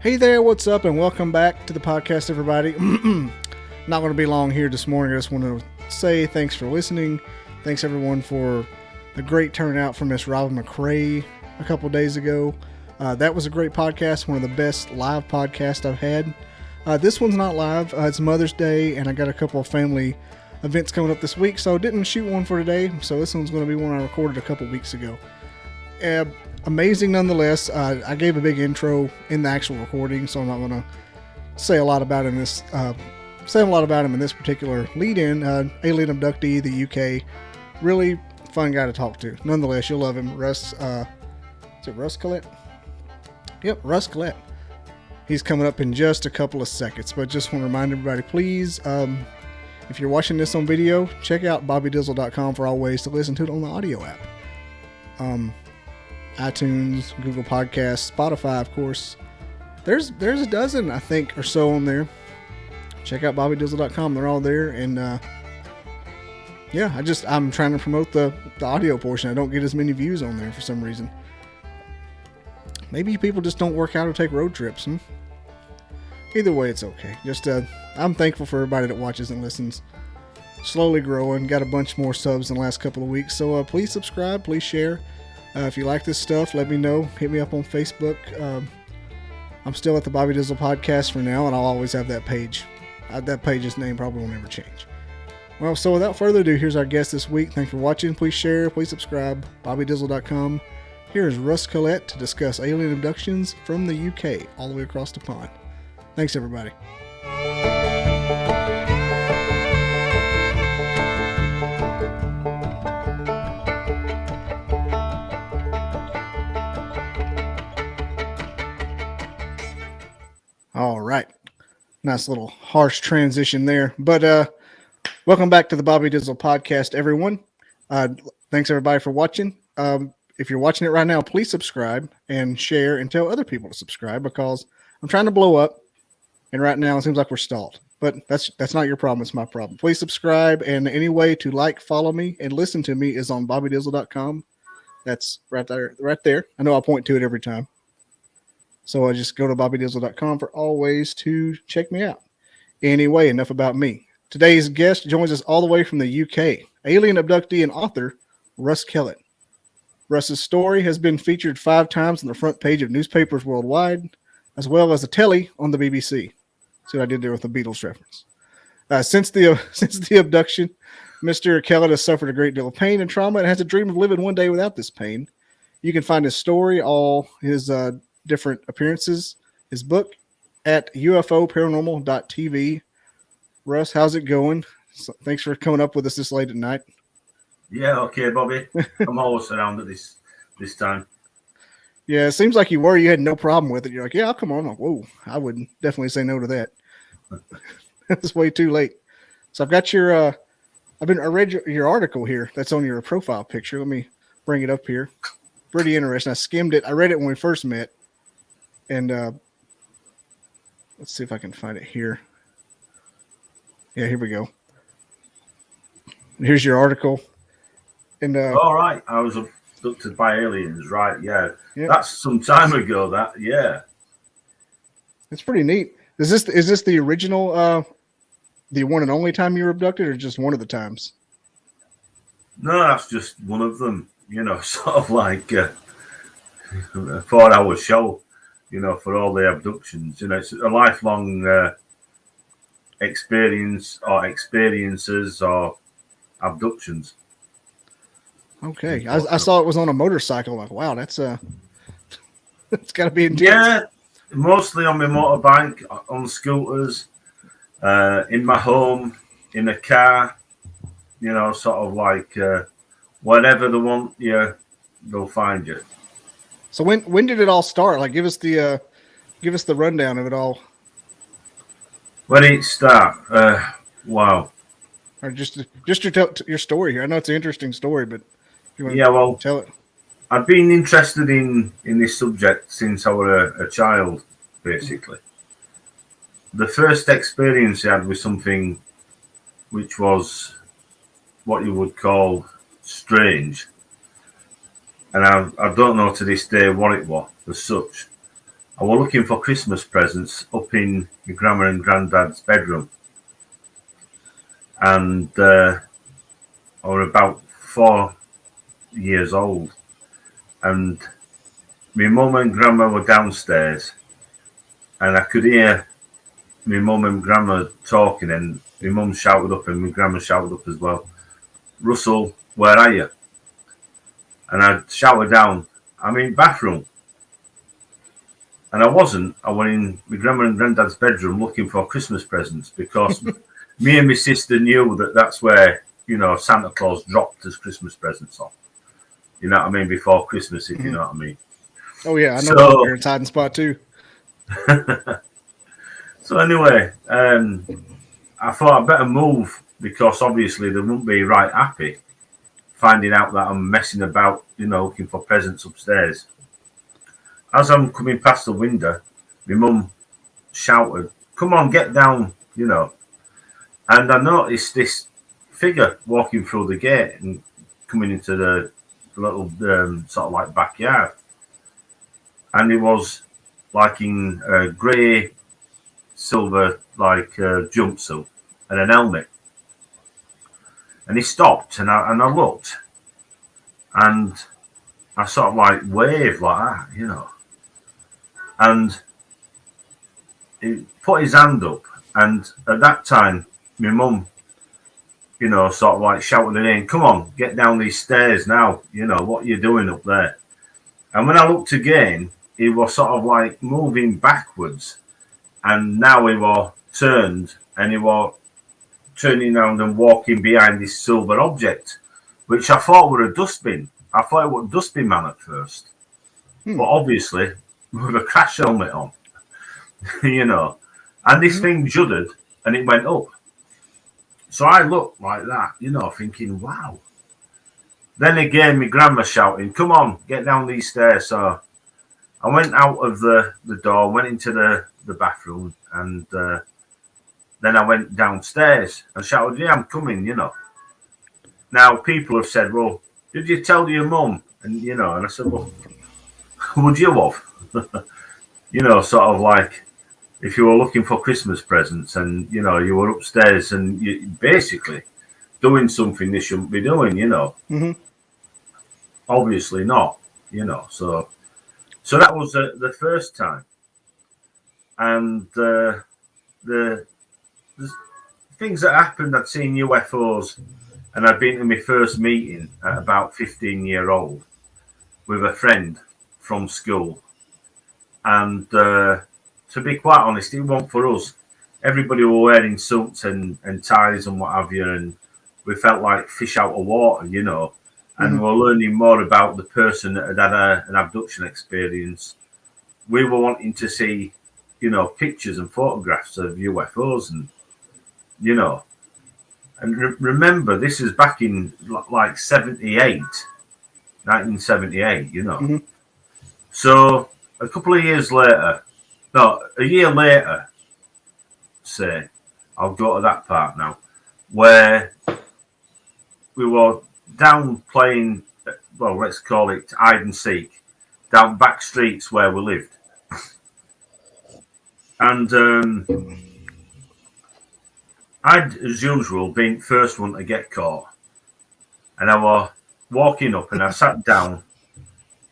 Hey there, what's up, and welcome back to the podcast, everybody. Not going to be long here this morning. I just want to say thanks for listening. Thanks, everyone, for the great turnout from Miss Robin McCrae a couple days ago. That was a great podcast, one of the best live podcasts I've had. This one's not live. It's Mother's Day, and I got a couple of family events coming up this week, so I didn't shoot one for today. So this one's going to be one I recorded a couple weeks ago. Amazing nonetheless. I gave a big intro in the actual recording, so I'm not going to say a lot about him in this particular lead-in. Alien abductee, the UK, really fun guy to talk to. Nonetheless, you'll love him. Russ, is it Russ Kellett? Yep, Russ Kellett. He's coming up in just a couple of seconds, but just want to remind everybody, please, if you're watching this on video, check out bobbydizzle.com for all ways to listen to it on the audio app. iTunes, Google Podcasts, Spotify, of course. There's a dozen, I think, or so on there. Check out bobbydizzle.com. They're all there. And I'm trying to promote the audio portion. I don't get as many views on there for some reason. Maybe people just don't work out or take road trips. Either way, it's okay. Just I'm thankful for everybody that watches and listens. Slowly growing. Got a bunch more subs in the last couple of weeks. So please subscribe. Please share. If you like this stuff, let me know. Hit me up on Facebook. I'm still at the Bobby Dizzle Podcast for now, and I'll always have that page. That page's name probably will never change. Well, so without further ado, here's our guest this week. Thanks for watching. Please share. Please subscribe. BobbyDizzle.com. Here's Russ Kellett to discuss alien abductions from the UK, all the way across the pond. Thanks, everybody. All right. Nice little harsh transition there. But welcome back to the Bobby Dizzle Podcast, everyone. Thanks, everybody, for watching. If you're watching it right now, please subscribe and share and tell other people to subscribe, because I'm trying to blow up, and right now it seems like we're stalled. But that's not your problem. It's my problem. Please subscribe, and any way to like, follow me, and listen to me is on bobbydizzle.com. That's right there. I know I point to it every time. So I just go to bobbydizzle.com for all ways to check me out. Anyway, enough about me. Today's guest joins us all the way from the UK, alien abductee and author Russ Kellett. Russ's story has been featured 5 times on the front page of newspapers worldwide, as well as a telly on the BBC. See what I did there with the Beatles reference. Since the abduction, Mr. Kellett has suffered a great deal of pain and trauma and has a dream of living one day without this pain. You can find his story, all his different appearances, his book, at ufoparanormal.tv. Russ, how's it going? Thanks for coming up with us this late at night. Yeah, okay, Bobby. I'm always around at this time. Yeah, it seems like you were. You had no problem with it. You're like, yeah, I'll come on. I'm like, whoa, I would definitely say no to that. It's way too late. So I've got your, I read your article here that's on your profile picture. Let me bring it up here. Pretty interesting. I skimmed it. I read it when we first met. And let's see if I can find it here. Yeah, here we go. Here's your article. And all right, I was abducted by aliens, right? Yeah, that's some time ago. That it's pretty neat. Is this the original, the one and only time you were abducted, or just one of the times? No, that's just one of them. Sort of like a 4-hour show. For all the abductions, it's a lifelong experience or experiences or abductions. Okay, I saw it was on a motorcycle. Like, wow, that's it's got to be intense. Yeah, mostly on my motorbike, on scooters, in my home, in a car. Sort of like whatever they want you, they'll find you. So when did it all start? Like, give us the rundown of it all. When did it start? Wow. Or just your story here. I know it's an interesting story, but if you want to tell it. I've been interested in this subject since I was a child, basically. The first experience I had was something which was what you would call strange. And I don't know to this day what it was as such. I was looking for Christmas presents up in my grandma and granddad's bedroom. And I was about 4 years old. And my mum and grandma were downstairs. And I could hear my mum and grandma talking, and my mum shouted up and my grandma shouted up as well, "Russell, where are you?" And I shouted down, "I'm in bathroom." And I wasn't. I went in my grandma and granddad's bedroom looking for Christmas presents because me and my sister knew that that's where, Santa Claus dropped us Christmas presents off. You know what I mean? Before Christmas, if you know what I mean. Oh yeah, I know my parents' hiding spot too. So anyway, I thought I'd better move because obviously they wouldn't be right happy finding out that I'm messing about, looking for presents upstairs. As I'm coming past the window, my mum shouted, "Come on, get down," And I noticed this figure walking through the gate and coming into the little sort of like backyard. And it was like in a grey, silver like jumpsuit and an helmet. And he stopped and I looked and I sort of like waved like that, And he put his hand up, and at that time my mum, sort of like shouted in, "Come on, get down these stairs now, what are you doing up there?" And when I looked again, he was sort of like moving backwards, and now he was turned and he was turning around and walking behind this silver object, which I thought were a dustbin. I thought it was a dustbin man at first, but obviously with a crash helmet on, and this thing juddered and it went up. So I looked like that, thinking, wow. Then again, my grandma shouting, "Come on, get down these stairs." So I went out of the door, went into the bathroom, and then I went downstairs and shouted, "Yeah, I'm coming," Now, people have said, "Well, did you tell your mum?" And, and I said, "Well, would you have?" Sort of like, if you were looking for Christmas presents and, you were upstairs and you basically doing something they shouldn't be doing, Mm-hmm. Obviously not, so that was the first time. And the things that happened, I'd seen UFOs and I'd been to my first meeting at about 15-year-old with a friend from school. And to be quite honest, it wasn't for us. Everybody were wearing suits and ties and what have you, and we felt like fish out of water, and we're learning more about the person that had an abduction experience. We were wanting to see, pictures and photographs of UFOs and, and remember, this is back in like 1978, So a couple of years later, no, a year later, say, I'll go to that part now, where we were down playing, well, let's call it hide and seek, down back streets where we lived. And I'd, as usual, been first one to get caught. And I was walking up and I sat down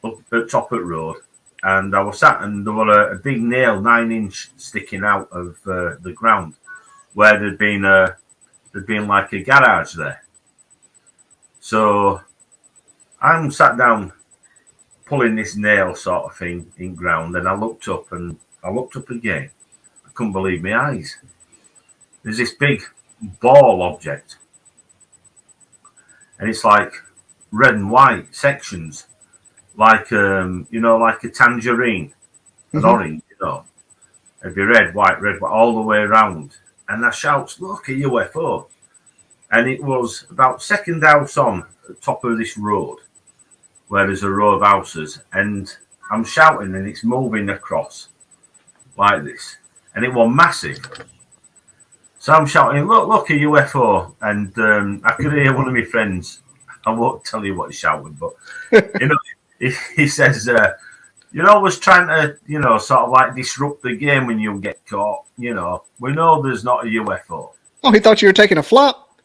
up at top of the road. And I was sat and there was a big nail, 9-inch, sticking out of the ground where there'd been like a garage there. So I'm sat down pulling this nail sort of thing in ground, and I looked up and I looked up again. I couldn't believe my eyes. There's this big ball object, and it's like red and white sections, like like a tangerine, an orange, it'd be red, white, all the way around. And I shouts, "Look, a UFO!" And it was about second house on the top of this road, where there's a row of houses, and I'm shouting, and it's moving across like this, and it was massive. So I'm shouting, "Look, a UFO!" And I could hear one of my friends. I won't tell you what he shouted, but he says, You're always trying to, sort of like disrupt the game when you get caught. We know there's not a UFO. Oh, he thought you were taking a flop.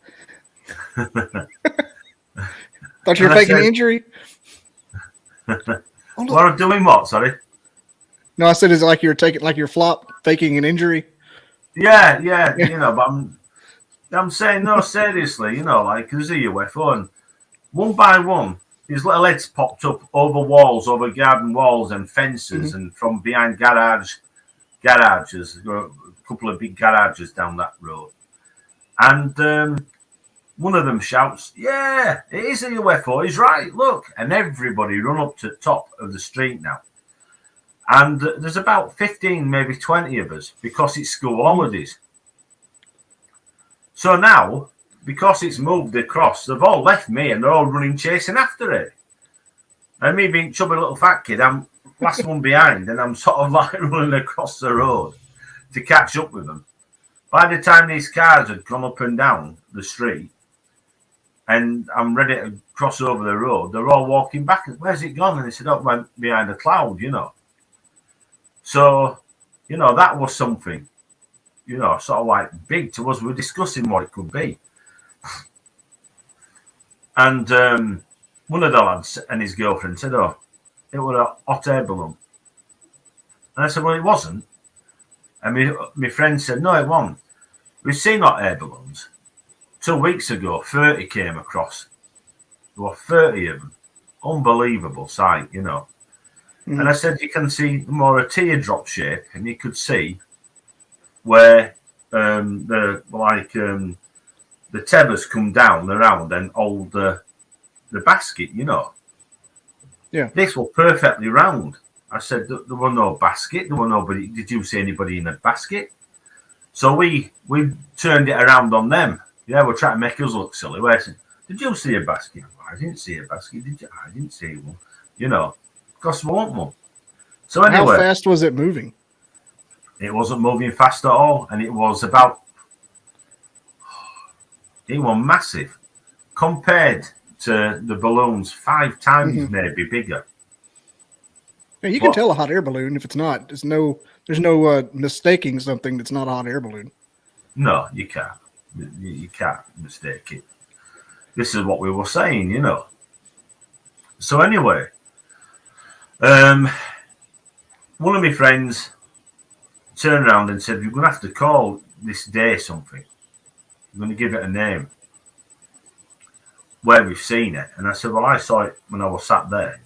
Thought you were And I faking an said, injury. Oh, look. well, doing what? Sorry. No, I said, is it like you're taking, like your flop, faking an injury? Yeah. But I'm saying, no, seriously, like there's a UFO, and one by one, these little heads popped up over walls, over garden walls and fences, and from behind garages. There were a couple of big garages down that road. And one of them shouts, "Yeah, it is a UFO. He's right. Look!" And everybody run up to the top of the street now. And there's about 15, maybe 20 of us because it's school holidays. So now, because it's moved across, they've all left me and they're all running chasing after it. And me being chubby little fat kid, I'm last one behind, and I'm sort of like running across the road to catch up with them. By the time these cars had gone up and down the street, and I'm ready to cross over the road, they're all walking back. Where's it gone? And they said, "Oh, it went behind a cloud, So, that was something, sort of like big to us. We're discussing what it could be. And one of the lads and his girlfriend said, "Oh, it was a hot air balloon." And I said, "Well, it wasn't." And my friend said, "No, it wasn't. We've seen hot air balloons. 2 weeks ago, 30 came across. There were 30 of them. Unbelievable sight, And I said, you can see more a teardrop shape, and you could see where the tethers come down around and hold the basket, Yeah. This was perfectly round. I said, there was no basket. There was nobody. Did you see anybody in a basket? So we turned it around on them. Yeah, we're trying to make us look silly. Where I said, did you see a basket? I didn't see a basket. Did you? I didn't see one. Because we want one. So anyway, how fast was it moving? It wasn't moving fast at all, and it was massive compared to the balloons, 5 times maybe bigger. Yeah, you can tell a hot air balloon if it's not. There's no mistaking something that's not a hot air balloon. No, you can't. You can't mistake it. This is what we were saying, So anyway, one of my friends turned around and said, "You're going to have to call this day something. You're going to give it a name where we've seen it." And I said, "Well, I saw it when I was sat there.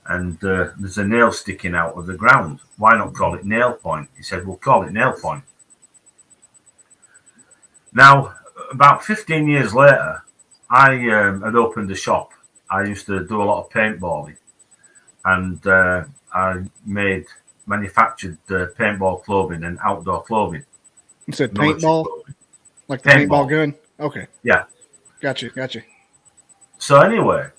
And there's a nail sticking out of the ground. Why not call it Nail Point?" He said, "We'll call it Nail Point." Now, about 15 years later, I had opened a shop. I used to do a lot of paintballing. And I manufactured paintball clothing and outdoor clothing. You said paintball? Clothing. Like the paintball gun? Okay. Yeah. Gotcha. So anyway,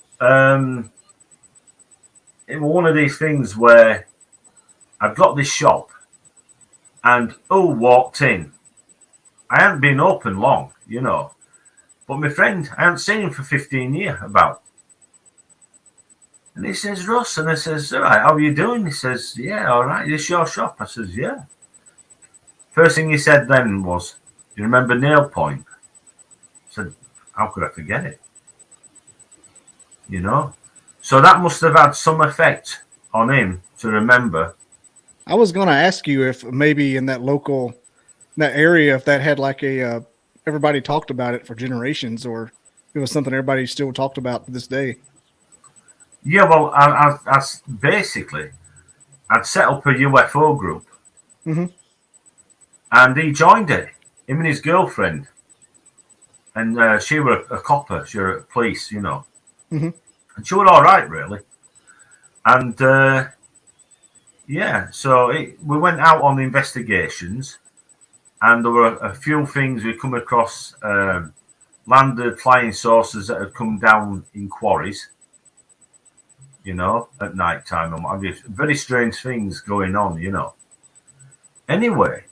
it was one of these things where I've got this shop and walked in. I hadn't been open long, but my friend, I hadn't seen him for 15 years about. And he says, "Russ," and I says, "All right, how are you doing?" He says, "Yeah, all right, this your shop?" I says, "Yeah." First thing he said then was, "Do you remember Nail Point?" I said, "How could I forget it?" So that must have had some effect on him to remember. I was going to ask you if maybe in that area, if that had like everybody talked about it for generations, or it was something everybody still talked about to this day. Yeah, well, I basically, I'd set up a UFO group, and he joined it, him and his girlfriend, and she was a copper, she was police, and she was all right, really. And so we went out on the investigations, and there were a few things we come across, landed flying saucers that had come down in quarries. At night time, and what have you. Very strange things going on, Anyway,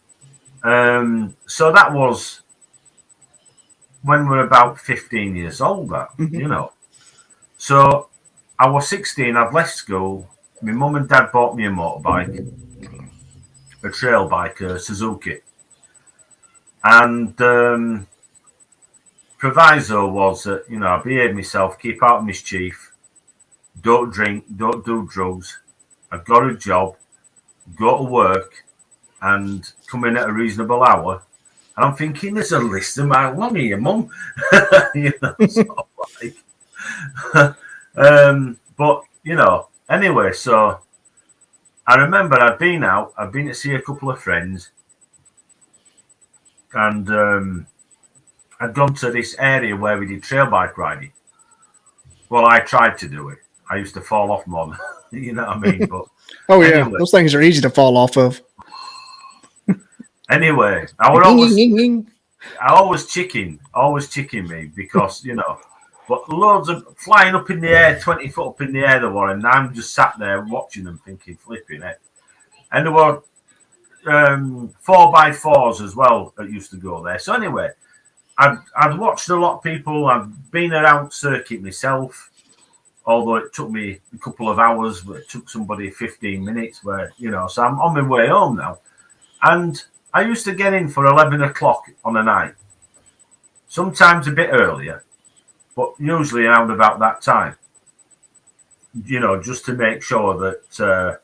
so that was when we were about 15 years old, So I was 16, I'd left school, my mum and dad bought me a motorbike, a trail bike, a Suzuki, and proviso was that, you know, I behave myself, keep out of mischief, don't drink, don't do drugs. I've got a job, go to work, and come in at a reasonable hour. And I'm thinking, there's a list of my long here, Mum. You know, sort of like. But you know, anyway, so I remember I'd been to see a couple of friends, and I'd gone to this area where we did trail bike riding. Well, I tried to do it. I used to fall off more, you know what I mean? But Oh yeah, anyway. those things are easy to fall off of. Anyway, I always chicken me because, you know, but loads of flying up in the air, 20 foot up in the air, there were, and I'm just sat there watching them thinking, flipping it. And there were 4x4s as well that used to go there. So anyway, I'd watched a lot of people. I've been around circuit myself, although it took me a couple of hours, but it took somebody 15 minutes where, you know, so I'm on my way home now. And I used to get in for 11 o'clock on a night, sometimes a bit earlier, but usually around about that time, you know, just to make sure that,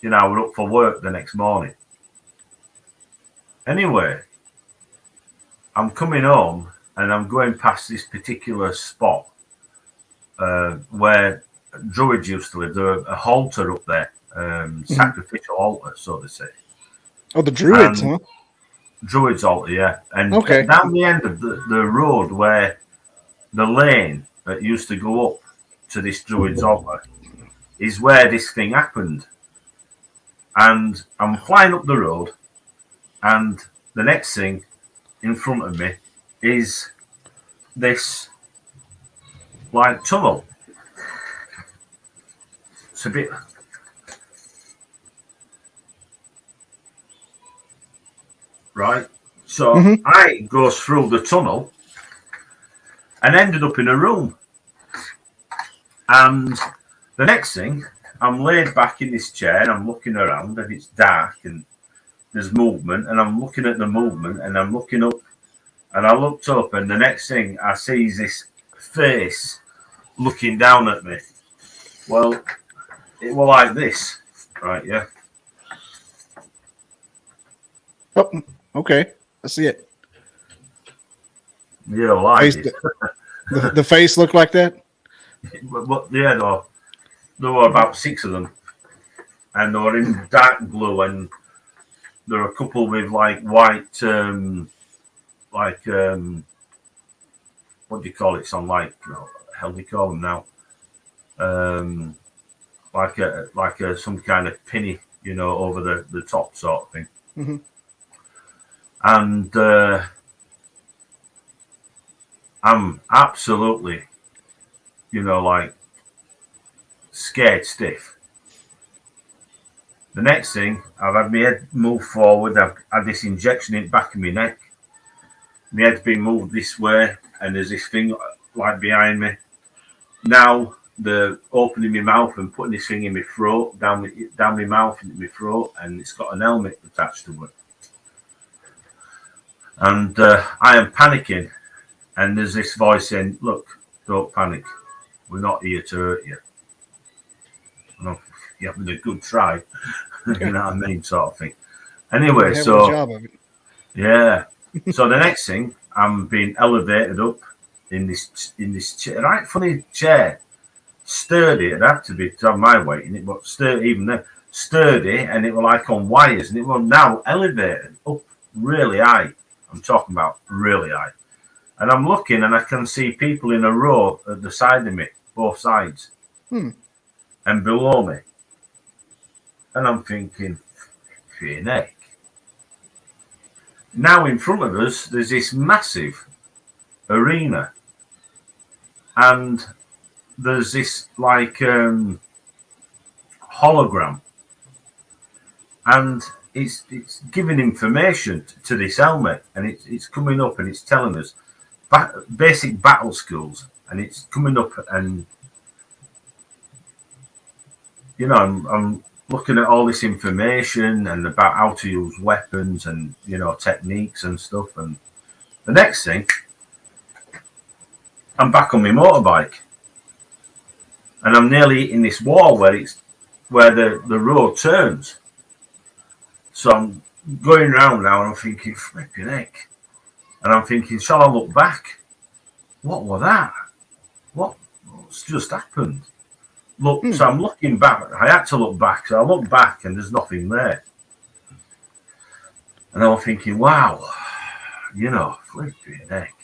you know, we're up for work the next morning. Anyway, I'm coming home and I'm going past this particular spot where Druids used to live. There's a halter up there, sacrificial altar, so to say. Oh, the Druids, huh? Druids altar, yeah. And okay. Down the end of the road where the lane that used to go up to this Druids altar is where this thing happened. And I'm flying up the road, and the next thing in front of me is this like tunnel. It's a bit. Right, so I goes through the tunnel and ended up in a room. And the next thing, I'm laid back in this chair and I'm looking around, and it's dark and there's movement, and I'm looking at the movement, and I'm looking up, and I looked up, and the next thing I see is this face looking down at me. Well, it was like this, right? Yeah. Oh, okay. I see it. Yeah, like it. The face looked like that? But yeah, there were about 6 of them, and they were in dark blue, and there were a couple with like white, what do you call it? Some like, how do you call them now? Like a some kind of pinny, you know, over the top sort of thing. Mm-hmm. And I'm absolutely, you know, like scared stiff. The next thing, I've had my head moved forward. I've had this injection in the back of my neck. My head's been moved this way, and there's this thing like behind me. Now they're opening my mouth and putting this thing in my throat, down my mouth into my throat, and it's got an helmet attached to it. And I am panicking, and there's this voice saying, "Look, don't panic. We're not here to hurt you. And you're having a good try." You know what I mean, sort of thing. Anyway, so job of it. Yeah. So the next thing, I'm being elevated up in this chair, right funny chair, sturdy. It had to be to have my weight in it, but sturdy, even then sturdy, and it was like on wires, and it was now elevated up really high. I'm talking about really high. And I'm looking, and I can see people in a row at the side of me, both sides, and below me. And I'm thinking, neck. Now in front of us, there's this massive arena, and there's this like hologram, and it's giving information to this helmet, and it's coming up and it's telling us basic battle skills, and it's coming up and I'm looking at all this information and about how to use weapons and, techniques and stuff. And the next thing, I'm back on my motorbike and I'm nearly hitting this wall where the road turns. So I'm going round now and I'm thinking, flipping heck. And I'm thinking, shall I look back? What was that? What's just happened? Look, so I'm looking back. I had to look back. So I look back and there's nothing there. And I'm thinking, wow, flipping heck.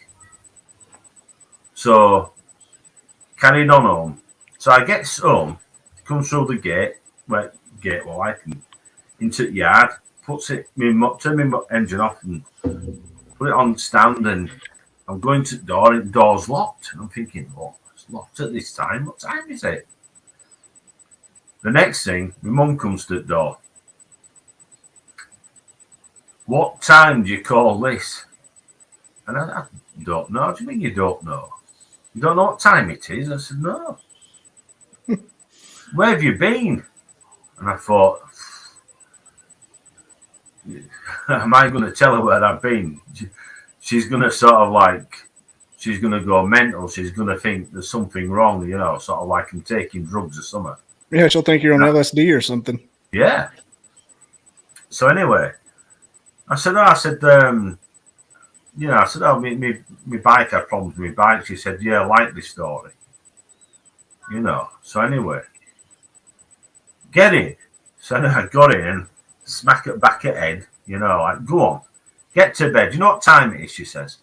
So carried on home. So I get home, come through the gate, I can into the yard, turn my engine off and put it on stand, and I'm going to the door, and the door's locked. And I'm thinking, it's locked at this time. What time is it? The next thing, my mum comes to the door. What time do you call this? And I don't know. What do you mean you don't know? You don't know what time it is? I said, no. Where have you been? And I thought, am I going to tell her where I've been? She's going to she's going to go mental. She's going to think there's something wrong, sort of like I'm taking drugs or something. Yeah, she'll think you're on LSD or something. Yeah. So anyway, I said, my bike had problems with my bike. She said, yeah, I like this story. So anyway, get in. So I got in, smack it back at head, go on, get to bed. You know what time it is, she says.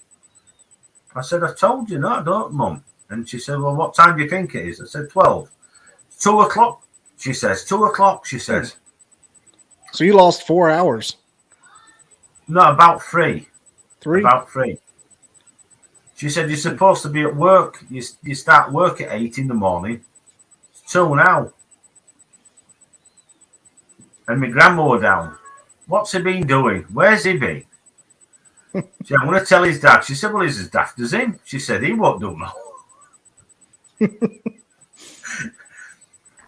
I said, I told you, no, I don't, Mum. And she said, well, what time do you think it is? I said, 12. 2 o'clock, she says. 2 o'clock, she says. So you lost 4 hours. No, about 3. 3? About 3. She said, you're supposed to be at work. You start work at 8 in the morning. It's 2 now. And my grandma were down. What's he been doing? Where's he been? She said, I'm going to tell his dad. She said, well, he's as daft as him. She said, he won't do no.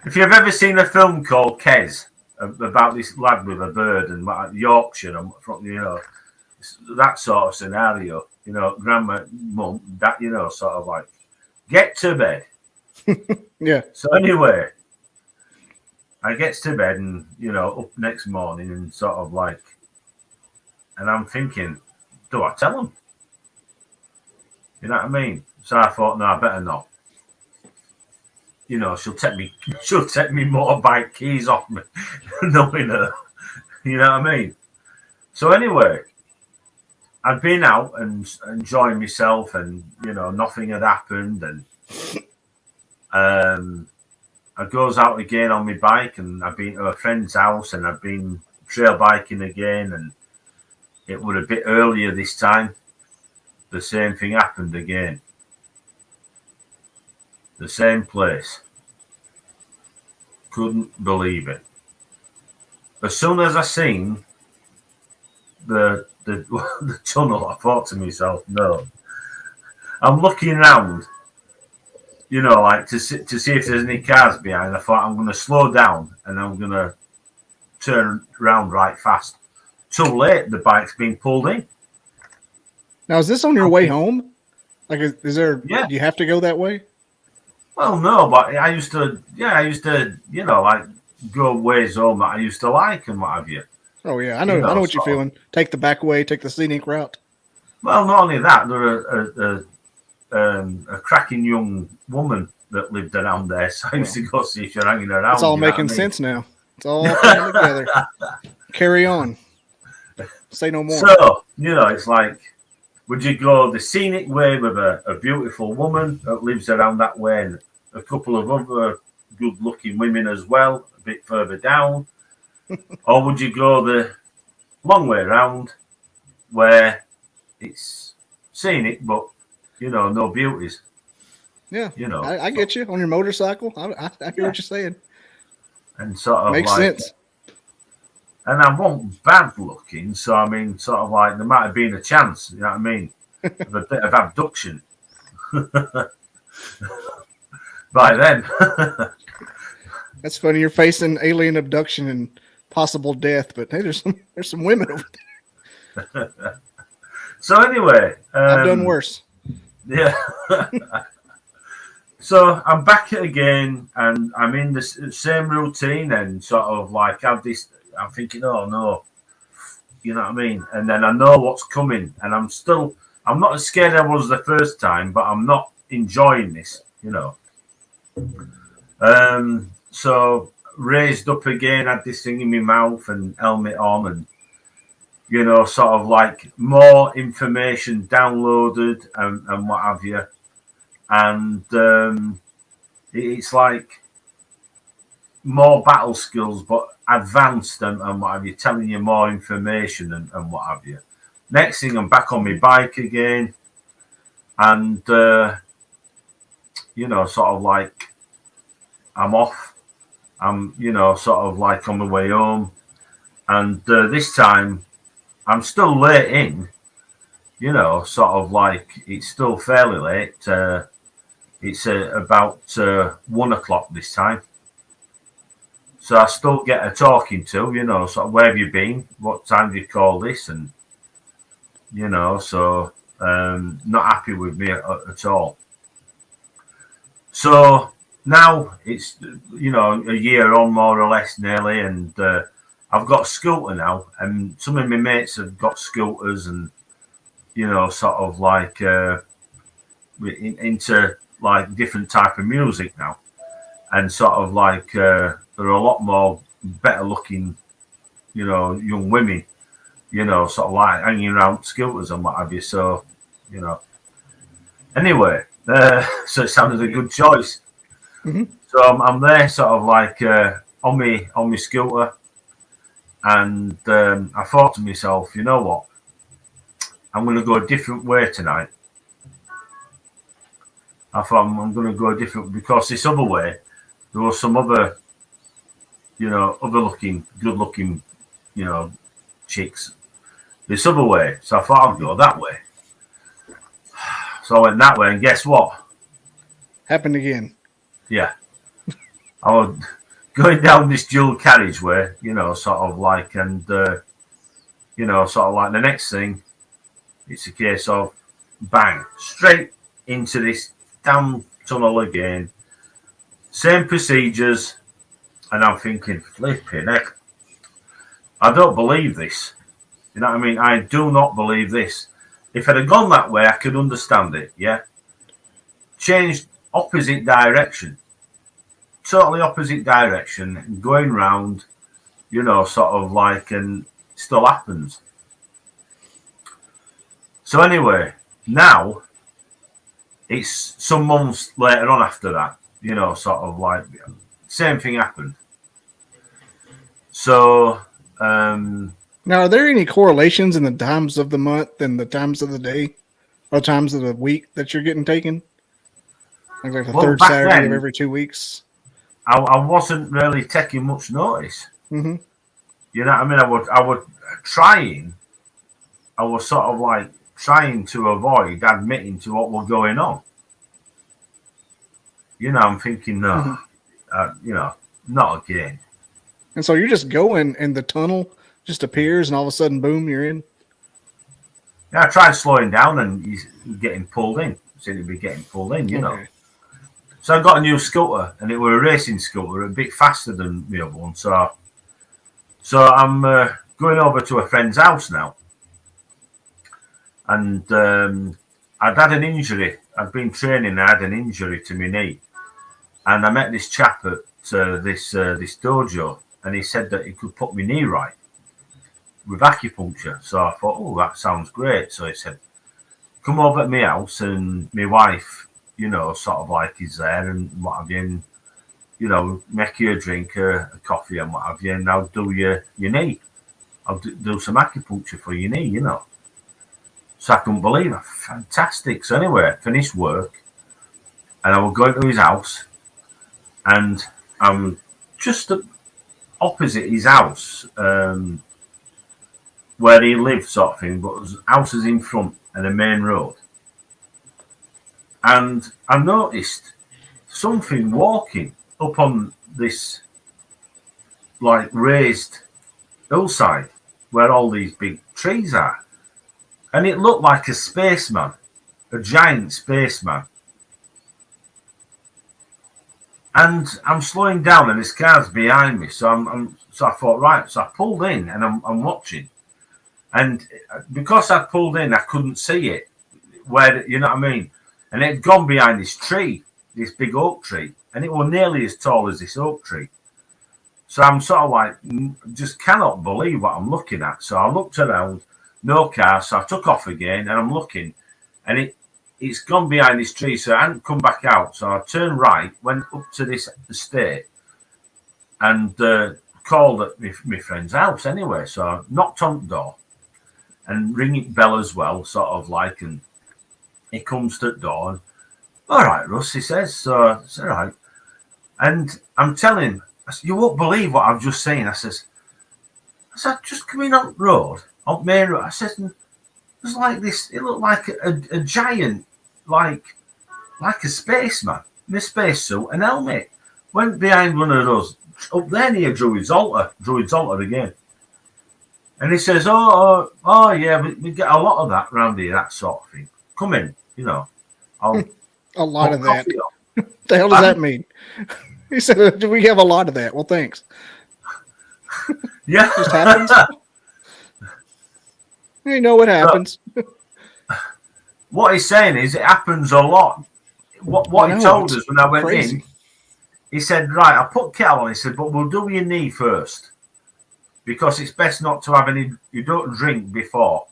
If you've ever seen a film called Kes, about this lad with a bird and Yorkshire, and that sort of scenario, grandma, mum, that, sort of like, get to bed. Yeah. So anyway, I gets to bed and, up next morning and sort of like, and I'm thinking, do I tell him? You know what I mean? So I thought, no, I better not. She'll take me motorbike keys off me, knowing her. You know what I mean? So anyway, I'd been out and enjoying myself, and nothing had happened, and I goes out again on my bike, and I've been to a friend's house, and I've been trail biking again, and it was a bit earlier this time. The same thing happened again. The same place. Couldn't believe it. As soon as I seen the tunnel, I thought to myself, no. I'm looking around, like to see if there's any cars behind. I thought I'm going to slow down and I'm going to turn around right fast. Too late, the bike's been pulled in. Now, is this on your way home? Like, is there? Yeah. Do you have to go that way? Well, no, but I used to, like go ways home that I used to like and what have you. Oh yeah, I know what you're feeling. Take the back way, take the scenic route. Well, not only that, there a cracking young woman that lived around there, so I used to go see if you're hanging around. It's all making sense now. It's all coming together. Carry on. Say no more. So, it's like, would you go the scenic way with a beautiful woman that lives around that way and a couple of other good-looking women as well, a bit further down? Or would you go the long way around where it's scenic but, no beauties? Yeah, I get you. On your motorcycle, I hear what you're saying. And sort of makes sense. And I wasn't bad looking, so I mean, sort of like there might have been a chance, you know what I mean, of a bit of abduction by then. That's funny. You're facing alien abduction and possible death, but hey, there's some women over there. So anyway, I've done worse. yeah. So I'm back again, and I'm in the same routine, and sort of like have this. I'm thinking, oh no, you know what I mean? And then I know what's coming, and I'm not as scared as I was the first time, but I'm not enjoying this, you know. So raised up again, had this thing in my mouth and helmet on, and you know, sort of like more information downloaded and what have you. And it's like more battle skills, but advanced and what have you, telling you more information and what have you. Next thing, I'm back on my bike again, and you know, sort of like I'm off. I'm, you know, sort of like on my way home, and this time I'm still late in. You know, sort of like it's still fairly late. It's about 1 o'clock this time. So I still get a talking to, you know, sort of where have you been? What time do you call this? And, you know, so not happy with me at all. So now it's, you know, a year on more or less nearly. And I've got a scooter now. And some of my mates have got scooters and, you know, sort of like into like different type of music now. And sort of like there are a lot more better looking, you know, young women, you know, sort of like hanging around scooters and what have you. So, you know, anyway, so it sounded a good choice. Mm-hmm. So I'm there, sort of like on my scooter, and I thought to myself, you know what, I'm going to go a different way tonight. I thought I'm going to go a different because this other way. There was some other, you know, good looking, you know, chicks this other way. So I thought I'd go that way. So I went that way, and guess what? Happened again. Yeah. I was going down this dual carriageway, you know, sort of like, and, you know, sort of like the next thing, it's a case of bang, straight into this damn tunnel again. Same procedures. And I'm thinking, flipping heck, I don't believe this. You know what I mean? I do not believe this. If I'd have gone that way, I could understand it, yeah? Changed opposite direction. Totally opposite direction, going round, you know, sort of like, and still happens. So anyway, now, it's some months later on after that, you know, sort of like, same thing happened. So, now, are there any correlations in the times of the month and the times of the day or times of the week that you're getting taken? Like the well, third back Saturday of then, every 2 weeks? I wasn't really taking much notice. Mm-hmm. You know what I mean? I was sort of like trying to avoid admitting to what was going on. You know, I'm thinking, no, Mm-hmm. you know, not again. And so you're just going, and the tunnel just appears, and all of a sudden, boom, you're in. Yeah, I tried slowing down, and he's getting pulled in. Seemed to be getting pulled in, you know. Okay. So I got a new scooter, and it was a racing scooter, a bit faster than the other one. So I'm going over to a friend's house now, and I'd had an injury. I'd been training. I had an injury to my knee, and I met this chap at this dojo, and he said that he could put my knee right with acupuncture. So I thought, oh, that sounds great. So he said, come over at my house, and my wife, you know, sort of like is there and what have you, and, you know, make you a drink, a coffee and what have you, and I'll do your knee. I'll do some acupuncture for your knee, you know. So I couldn't believe it. Fantastic. So anyway, I finished work, and I was going to his house, and I'm just opposite his house, where he lived, sort of thing, but his house is in front and a main road. And I noticed something walking up on this like raised hillside where all these big trees are. And it looked like a spaceman, a giant spaceman. And I'm slowing down, and this car's behind me. So so I thought, right. So I pulled in, and I'm watching. And because I pulled in, I couldn't see it. Where, you know what I mean? And it had gone behind this tree, this big oak tree, and it was nearly as tall as this oak tree. So I'm sort of like, just cannot believe what I'm looking at. So I looked around, no car. So I took off again, and I'm looking, and it's gone behind this tree, so I hadn't come back out. So I turned right, went up to this estate, and called at my friend's house anyway. So I knocked on the door and ringing bell as well, sort of like, and he comes to the door. And, all right, Russ, he says. So it's all right. And I'm telling him, I said, you won't believe what I've just seen. I said, just coming up the road, up main road. I said, it was like this. It looked like a giant, like a spaceman in a spacesuit and helmet. Went behind one of those up there near Druid's altar again. And he says, oh yeah, we get a lot of that round here, that sort of thing. Come in, you know. I'll a lot of that. What the hell does that mean? He said, we have a lot of that. Well, thanks. Yeah. Just happens. You know what happens. What he's saying is it happens a lot. What he told us when I went in, he said, right, I put kettle on. He said, but we'll do your knee first. Because it's best not to have any, you don't drink before.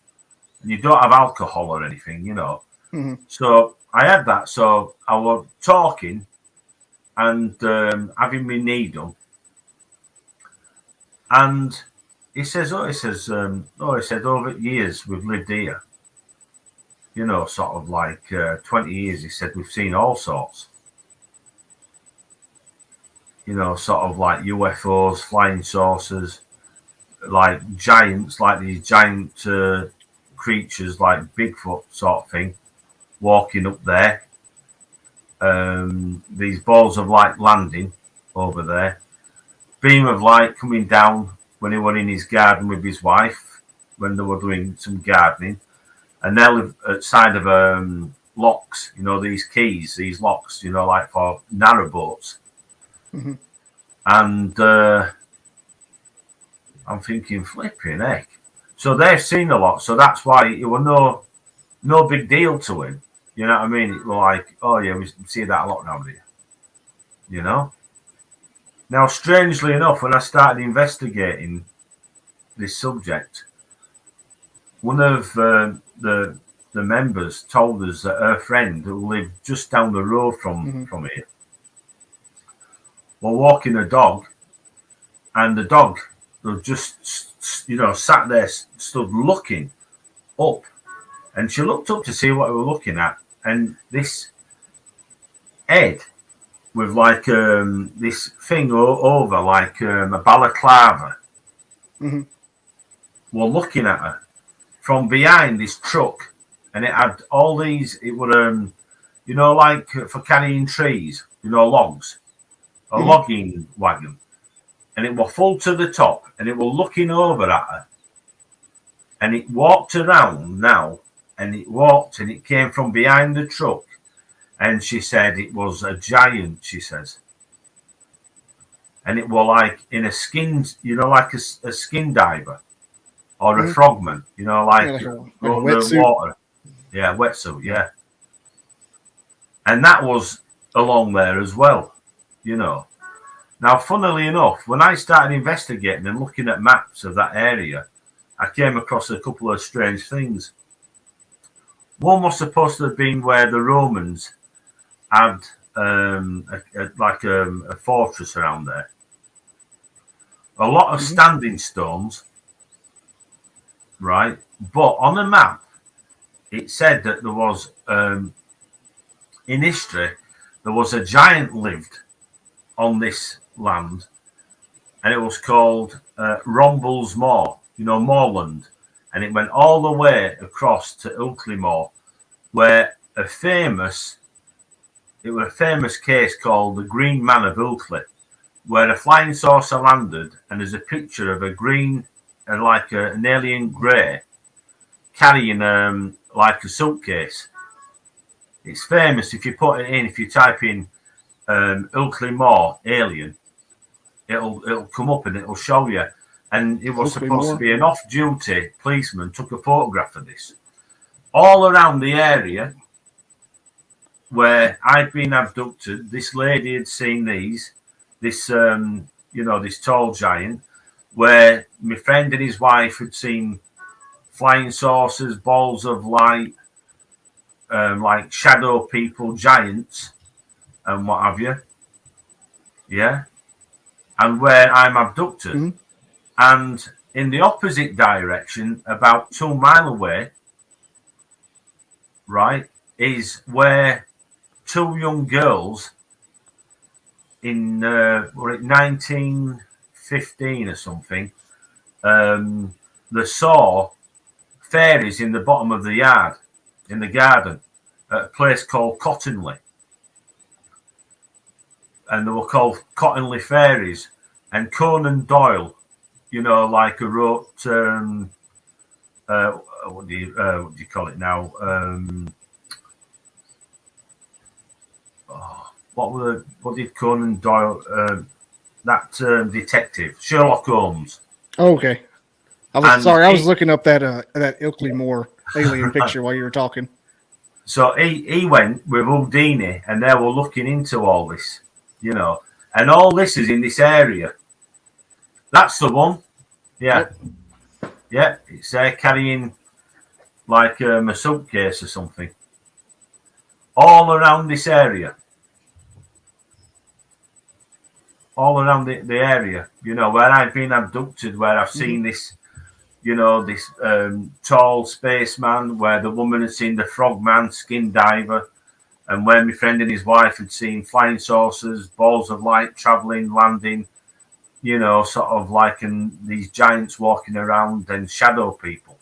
And you don't have alcohol or anything, you know. Mm-hmm. So I had that. So I was talking and having my knee done. And he says, over years we've lived here. You know, sort of like 20 years, he said, we've seen all sorts. You know, sort of like UFOs, flying saucers, like giants, like these giant creatures, like Bigfoot sort of thing, walking up there. These balls of light landing over there. Beam of light coming down when he went in his garden with his wife, when they were doing some gardening. And they live outside of locks, you know, these keys, these locks, you know, like for narrowboats. Mm-hmm. And I'm thinking, flipping heck. So they've seen a lot. So that's why it was no big deal to him. You know what I mean? It was like, oh yeah, we see that a lot around here. You know? Now, strangely enough, when I started investigating this subject, one of the members told us that her friend, who lived just down the road from here, were walking a dog, and the dog was just, you know, sat there, stood looking up, and she looked up to see what we were looking at, and this head with like this thing over, like a balaclava, were looking at her from behind this truck, and it had all these. It would, you know, like for carrying trees, you know, logs, a logging wagon, and it was full to the top, and it was looking over at her, and it walked around now, and it came from behind the truck, and she said it was a giant. She says, and it was like in a skin, you know, like a skin diver. Or a frogman, you know, like a wetsuit. Water. Yeah, wetsuit, yeah. And that was along there as well, you know. Now, funnily enough, when I started investigating and looking at maps of that area, I came across a couple of strange things. One was supposed to have been where the Romans had a fortress around there. A lot of standing stones. Right, but on the map, it said that there was, in history, there was a giant lived on this land, and it was called Romble's Moor, you know, moorland, and it went all the way across to Ilkley Moor, where it was a famous case called the Green Man of Ilkley, where a flying saucer landed, and there's a picture of a green, like an alien grey, carrying like a suitcase. It's famous. If you put it in, if you type in Ilkley Moore alien, it'll come up and it'll show you. And it was supposed to be an off-duty policeman took a photograph of this. All around the area where I'd been abducted, this lady had seen this this tall giant, where my friend and his wife had seen flying saucers, balls of light, like shadow people, giants, and what have you. Yeah. And where I'm abducted. Mm-hmm. And in the opposite direction, about 2 miles away, right, is where 2 young girls in 1915 or something, they saw fairies in the bottom of the yard, in the garden, at a place called Cottonley. And they were called Cottonley fairies. And Conan Doyle, like who wrote, what do you call it now? What did Conan Doyle, that detective, Sherlock Holmes. Oh, okay. I was looking up that Ilkley Moore alien picture while you were talking. So he went with Houdini, and they were looking into all this, and all this is in this area. That's the one. Yeah. Yep. Yeah, it's carrying like a suitcase or something. All around this area. All around the area, where I've been abducted, where I've seen this, this tall spaceman, where the woman had seen the frogman, skin diver, and where my friend and his wife had seen flying saucers, balls of light traveling, landing, sort of like these giants walking around and shadow people.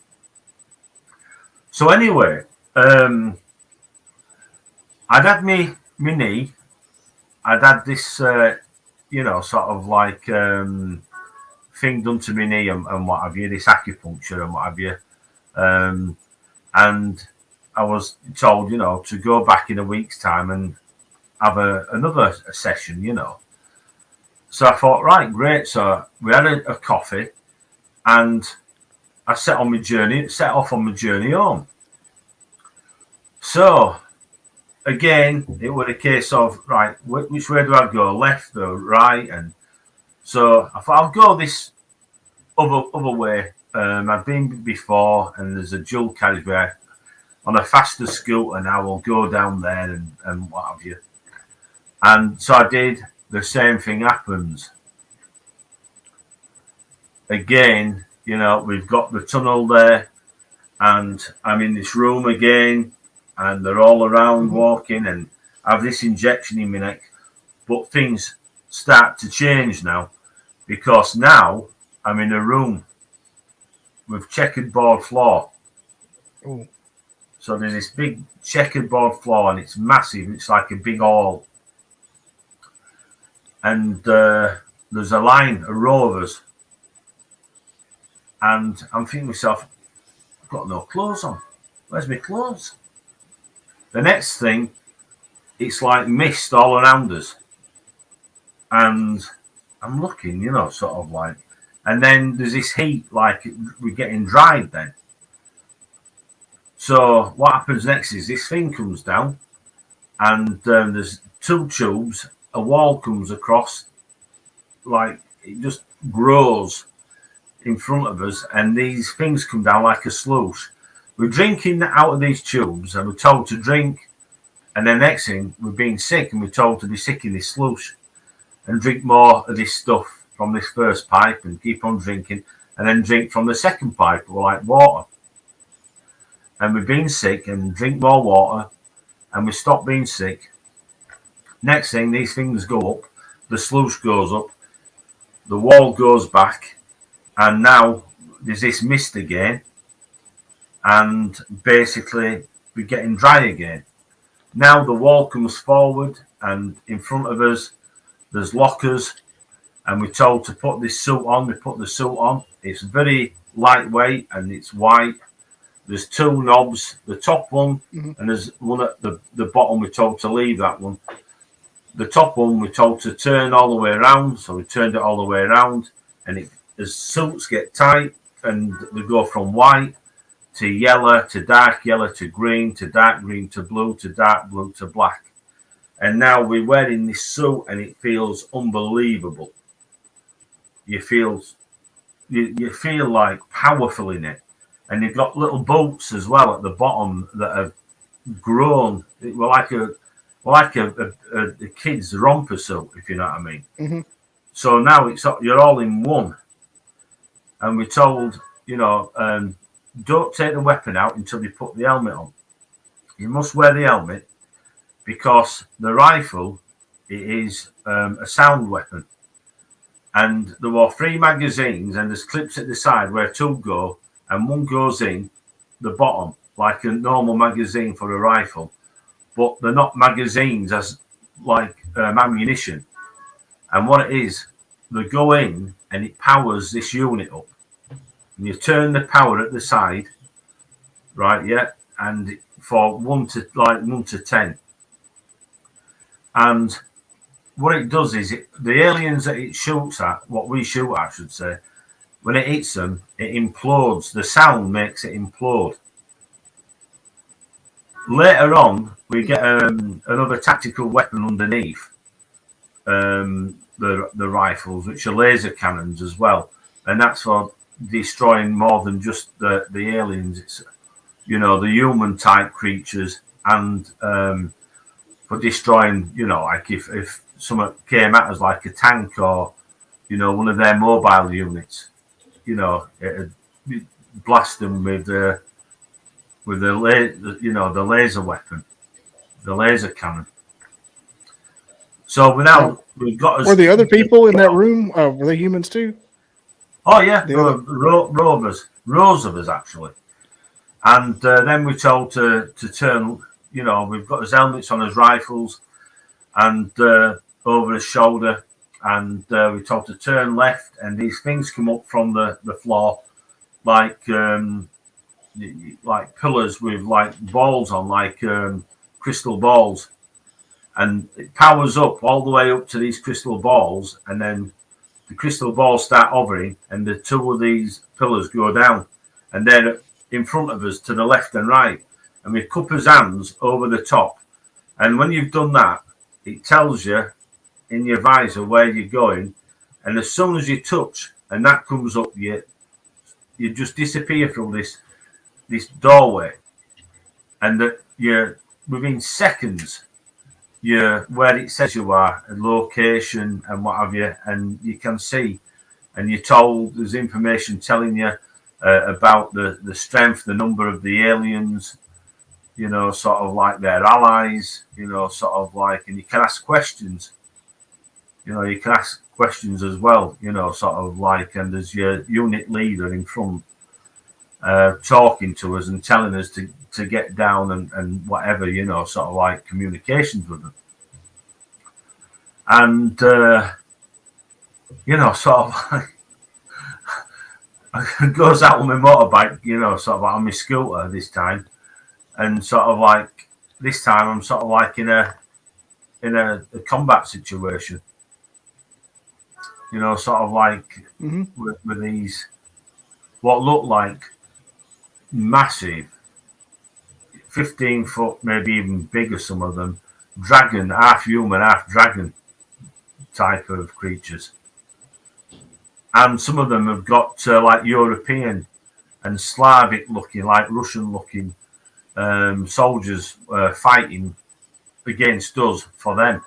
So anyway, I'd had me knee. I'd had this, sort of like thing done to my knee and what have you, this acupuncture and what have you. And I was told, to go back in a week's time and have another session, So I thought, right, great. So we had a coffee, and I set off on my journey home. So again, it was a case of, right, which way do I go, left or right? And so I thought I'll go this other way. I've been before, and there's a dual carriageway on a faster scooter, and I will go down there and what have you. And so I did. The same thing happens. Again, we've got the tunnel there, and I'm in this room again, and they're all around walking, and I have this injection in my neck. But things start to change now, because now I'm in a room with checkered board floor. Ooh. So there's this big checkered board floor, and it's massive. It's like a big hall. And there's a row of us. And I'm thinking to myself, I've got no clothes on. Where's my clothes? The next thing, it's like mist all around us. And I'm looking, sort of like. And then there's this heat, like we're getting dried then. So what happens next is this thing comes down, and there's 2 tubes. A wall comes across, like it just grows in front of us, and these things come down like a sluice. We're drinking out of these tubes, and we're told to drink, and then next thing, we're being sick, and we're told to be sick in this sluice and drink more of this stuff from this first pipe and keep on drinking, and then drink from the second pipe, or like water. And we're being sick and drink more water, and we stop being sick. Next thing, these things go up, the sluice goes up, the wall goes back, and now there's this mist again, and basically we're getting dry again. Now the wall comes forward, and in front of us there's lockers, and we're told to put this suit on. We put the suit on. It's very lightweight and it's white. There's two knobs, the top one, and there's one at the bottom. We're told to leave that one. The top one we're told to turn all the way around, so we turned it all the way around, and as suits get tight and they go from white to yellow to dark yellow to green to dark green to blue to dark blue to black. And now we're wearing this suit and it feels unbelievable. You feel like powerful in it. And you've got little boots as well at the bottom that have grown. It were like a kid's romper suit, if you know what I mean. Mm-hmm. So now you're all in one. And we're told, don't take the weapon out until you put the helmet on. You must wear the helmet because the rifle, it is a sound weapon. And there were 3 magazines and there's clips at the side where 2 go and 1 goes in the bottom like a normal magazine for a rifle. But they're not magazines as like ammunition. And what it is, they go in and it powers this unit up. And you turn the power at the side, right? Yeah, and for 1 to 10. And what it does is the aliens that it shoots at, what we shoot at, I should say, when it hits them, it implodes. The sound makes it implode. Later on, we get another tactical weapon underneath the rifles, which are laser cannons as well, and that's for destroying more than just the aliens. It's the human type creatures, and for destroying like if someone came at us like a tank or one of their mobile units, it'd blast them with the laser weapon, the laser cannon. So we've got. Were the other people in that room? Were they humans too? Oh yeah, there were rows of us actually, and then we're told to turn. We've got his helmets on his rifles, and over his shoulder, and we're told to turn left, and these things come up from the floor, like pillars with like balls on, like crystal balls, and it powers up all the way up to these crystal balls, and then the crystal balls start hovering, and the 2 of these pillars go down, and they're in front of us to the left and right, and we cup his hands over the top, and when you've done that, it tells you in your visor where you're going, and as soon as you touch and that comes up, you just disappear from this doorway, and that you're within seconds you're where it says you are, a location and what have you, and you can see, and you're told there's information telling you about the strength, the number of the aliens, sort of like their allies, sort of like, and you can ask questions, you can ask questions as well, sort of like, and there's your unit leader in front talking to us and telling us to get down and whatever, sort of like communications with them. And, sort of like, I goes out on my motorbike, sort of like on my scooter this time. And sort of like, this time I'm sort of like in a combat situation, sort of like with these, what look like massive 15-foot, maybe even bigger, some of them, dragon, half human, half dragon type of creatures. And some of them have got like European and Slavic looking, like Russian looking soldiers fighting against us for them.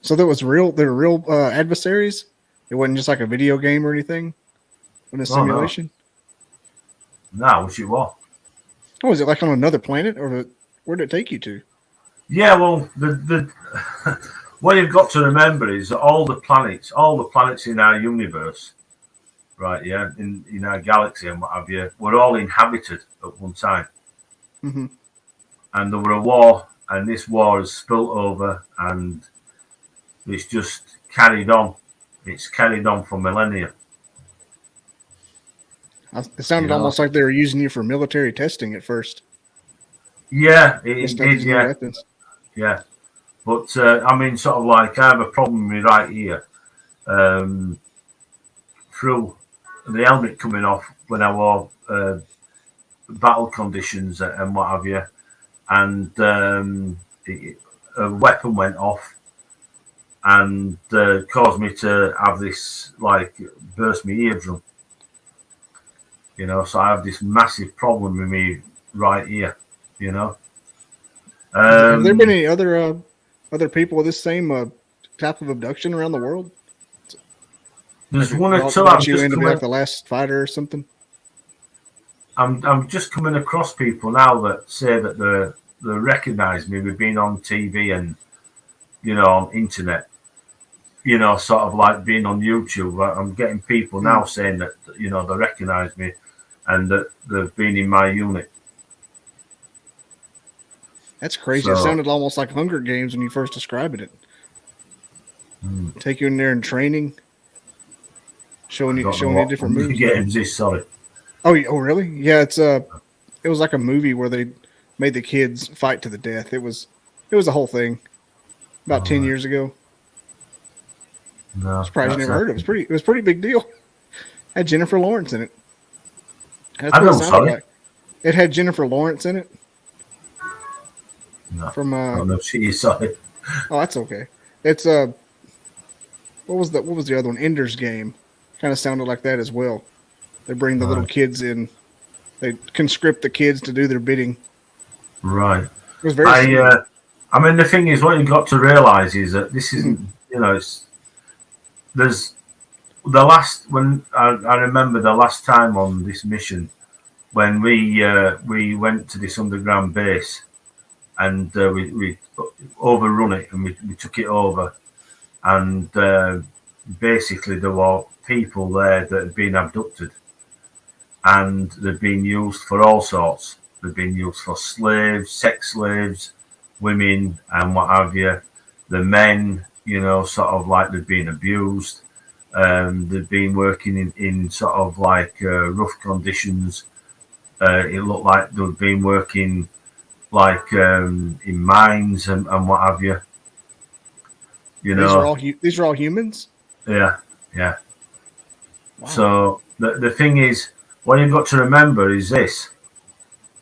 So that was real. They were real adversaries. It wasn't just like a video game or anything in a simulation. No, I wish it was. Oh, was it like on another planet, or where did it take you to? Yeah, well, the what you've got to remember is that all the planets in our universe, right? Yeah, in our galaxy and what have you, were all inhabited at one time. Mm-hmm. And there were a war, and this war has spilt over, and it's just carried on. It's carried on for millennia. It sounded almost like they were using you for military testing at first. Yeah, it did. Yeah, weapons. Yeah. But I mean, sort of like I have a problem with right here. Through the helmet coming off when I wore battle conditions and what have you, and a weapon went off and caused me to have this, like, burst my eardrum. So I have this massive problem with me right here. Have there been any other people with this same type of abduction around the world? There's one or two. I'm you just into like the last fighter or something. I'm just coming across people now that say that they recognise me with being on TV and on internet. Sort of like being on YouTube. I'm getting people now saying that they recognise me and that they've been in my unit. That's crazy. It sounded almost like Hunger Games when you first described it. Take you in there in training, showing you different moves. Games sorry. Oh, really? Yeah, it was like a movie where they made the kids fight to the death. It was a whole thing about 10 years ago. No, surprised you never heard of it. It was a pretty big deal. Had Jennifer Lawrence in it. That's I know, sorry. Like. It had Jennifer Lawrence in it. No, from no, she sorry. Oh, that's okay. It's what was the other one? Ender's Game. Kind of sounded like that as well. They bring the little kids in. They conscript the kids to do their bidding. Right. It was very. I mean, the thing is, what you've got to realise is that this isn't. There's the last when I remember the last time on this mission when we went to this underground base and we overrun it and we took it over and basically there were people there that had been abducted and they'd been used for all sorts. They'd been used for slaves, sex slaves, women, and what have you. The men, sort of like they'd been abused. They'd been working in sort of like rough conditions. It looked like they'd been working like in mines and what have you. These are all humans. Yeah. Wow. So the thing is, what you've got to remember is this,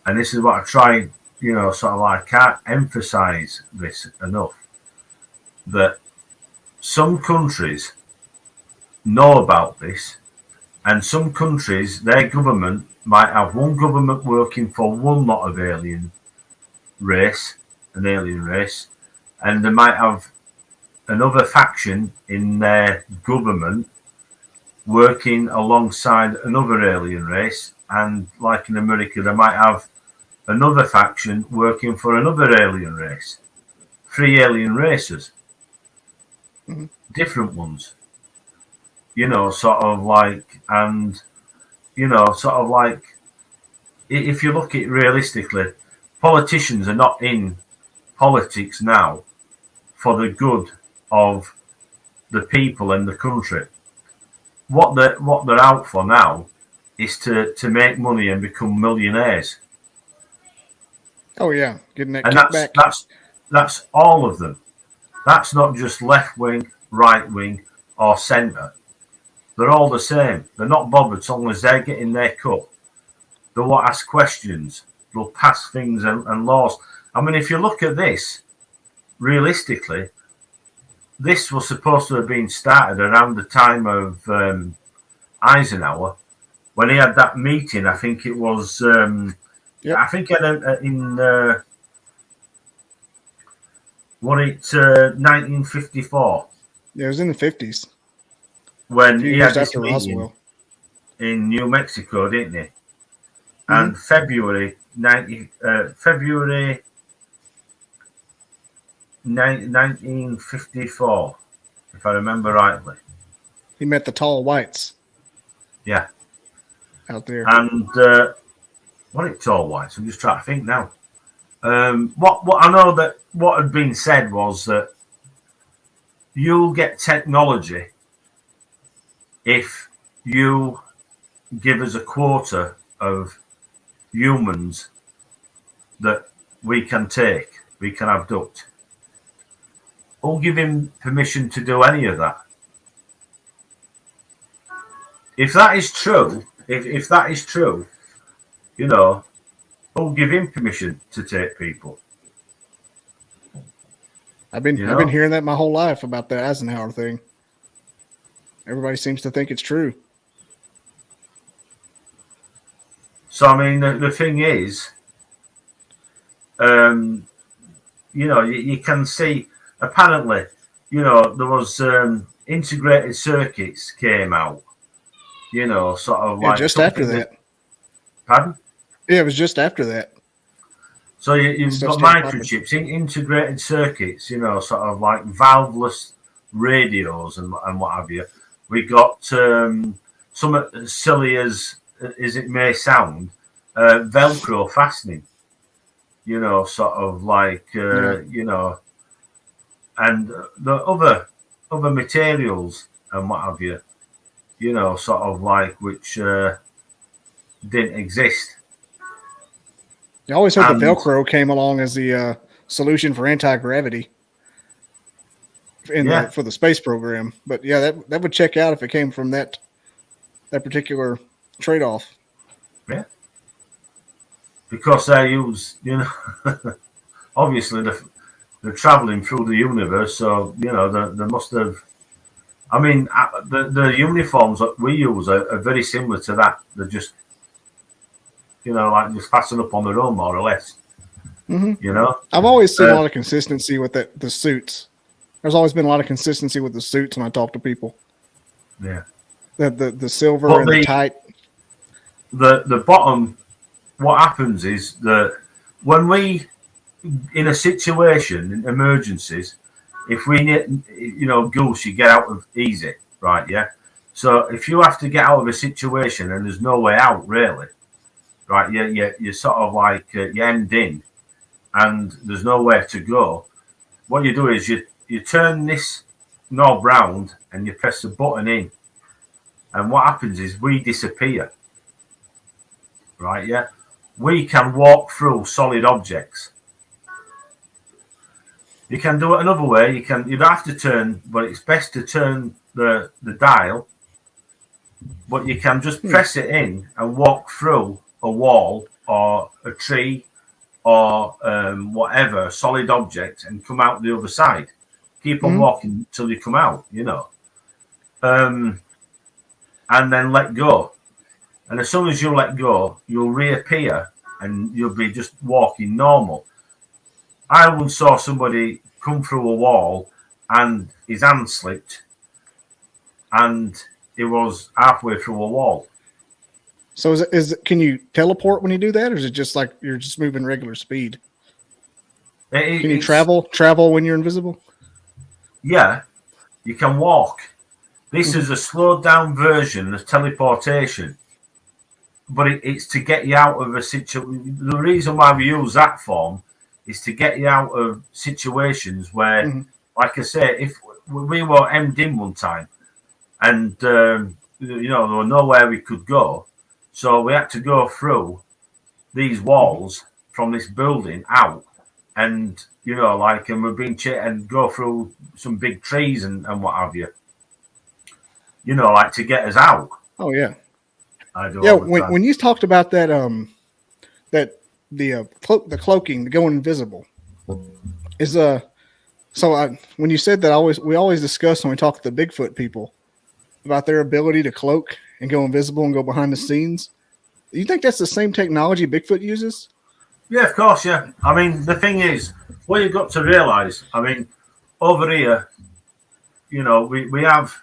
and this is what I try, sort of like I can't emphasize this enough, that some countries know about this, and some countries, their government might have one government working for one lot of an alien race, and they might have another faction in their government working alongside another alien race, and like in America, they might have another faction working for another alien race. 3 alien races, different ones. Sort of like, and sort of like, if you look at it realistically, politicians are not in politics now for the good of the people and the country. What they're out for now is to make money and become millionaires. Oh yeah, getting that and kickback. That's all of them. That's not just left wing, right wing, or centre. They're all the same. They're not bothered as long as they're getting their cut. They won't ask questions. They'll pass things and laws. I mean, if you look at this, realistically, this was supposed to have been started around the time of Eisenhower, when he had that meeting. I think it was, I think in 1954. Yeah, it was in the 50s. When he had this meeting in New Mexico, didn't he? And February 1954, if I remember rightly. He met the tall whites. Yeah. Out there. And what are tall whites? I'm just trying to think now. What I know that what had been said was that you'll get technology if you give us a quota of humans that we can abduct. Who'll give him permission to do any of that? If that is true, if that is true, you know, who'll give him permission to take people? I've been hearing that my whole life about the Eisenhower thing. Everybody seems to think it's true. So I mean, the thing is, you know, you can see. Apparently, you know, there was integrated circuits came out. You know, sort of like just after that. Pardon? Yeah, it was just after that. So you've got microchips, integrated circuits, you know, sort of like valveless radios and what have you. We got some as silly as it may sound, Velcro fastening, you know, sort of like, you know, and the other materials and what have you, you know, sort of like which didn't exist. I always heard the Velcro came along as the solution for anti-gravity for the space program. But yeah, that would check out if it came from that particular trade-off. Yeah, because they use, you know, obviously they're traveling through the universe, so you know they must have. I mean, the uniforms that we use are very similar to that. They're just, you know, like just fasten up on their own, more or less. Mm-hmm. You know, I've always seen a lot of consistency with the suits. There's always been a lot of consistency with the suits when I talk to people. Yeah, the silver and the tight. The bottom. What happens is that when we, in a situation, in emergencies, if we need, you know, goose, you get out of easy, right? Yeah. So if you have to get out of a situation and there's no way out, really. Right, you're sort of like you're hemmed in, and there's nowhere to go. What you do is you turn this knob round and you press the button in, and what happens is we disappear. Right, yeah, we can walk through solid objects. You can do it another way. You'd have to turn, but it's best to turn the dial. But you can just press it in and walk through a wall or a tree or whatever solid object and come out the other side. Keep on walking till you come out, you know, and then let go. And as soon as you let go, you'll reappear and you'll be just walking normal. I once saw somebody come through a wall and his hand slipped and it was halfway through a wall. So can you teleport when you do that, or is it just like you're just moving regular speed? Can you travel when you're invisible? Yeah, you can walk. This is a slowed down version of teleportation, but it's to get you out of a situation. The reason why we use that form is to get you out of situations where, like I say, if we were hemmed in one time and you know, there was nowhere we could go. So we had to go through these walls from this building out, and you know, like, and we've been and go through some big trees and what have you. You know, like to get us out. Oh yeah, I do. Yeah, when you talked about that, the cloaking, the going invisible, is when you said that, we always discuss when we talk to the Bigfoot people about their ability to cloak and go invisible and go behind the scenes. Do you think that's the same technology Bigfoot uses? Yeah, of course, yeah. I mean, the thing is, what you've got to realise, I mean, over here, you know, we have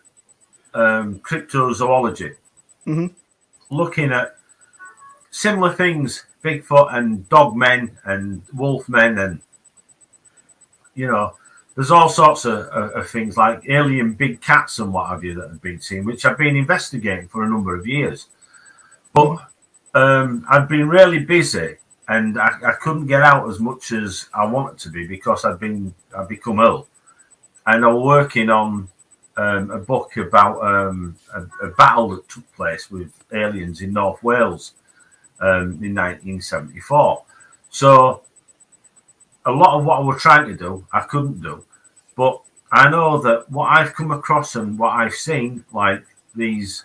cryptozoology looking at similar things, Bigfoot and dogmen and wolfmen, and, you know, there's all sorts of things like alien big cats and what have you that have been seen, which I've been investigating for a number of years. But I've been really busy and I couldn't get out as much as I wanted to be because I'd become ill. and I was working on a book about a battle that took place with aliens in North Wales in 1974. So a lot of what I was trying to do, I couldn't do. But I know that what I've come across and what I've seen, like these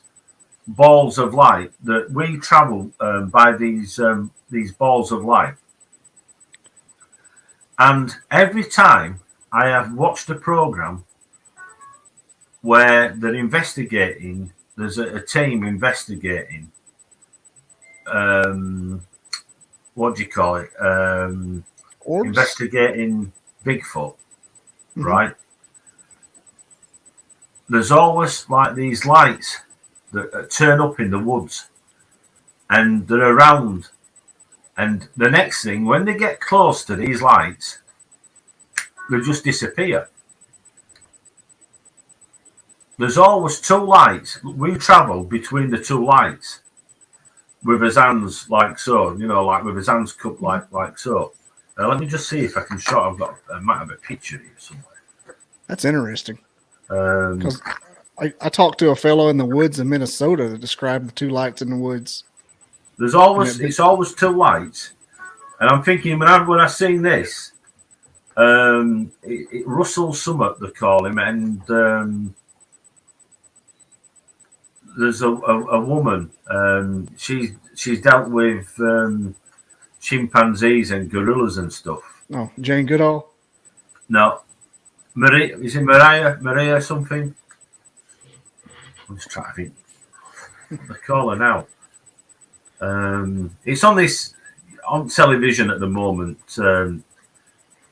balls of light, that we travel by these balls of light. And every time I have watched a program where they're investigating, there's a team investigating, what do you call it? Investigating Bigfoot, right? There's always like these lights that turn up in the woods, and they're around. And the next thing, when they get close to these lights, they just disappear. There's always two lights. We travel between the two lights with his hands like so, like with his hands cupped like so. Let me just see if I can show. I might have a picture here somewhere. That's interesting. Because I talked to a fellow in the woods in Minnesota that described the two lights in the woods. It's always two lights, and I'm thinking when I seen this, Russell Summit they call him, and there's a woman. She's dealt with chimpanzees and gorillas and stuff. Oh, Jane Goodall? No, Maria. Is it Maria something? I'm just trying to think. They call her now. It's on television at the moment.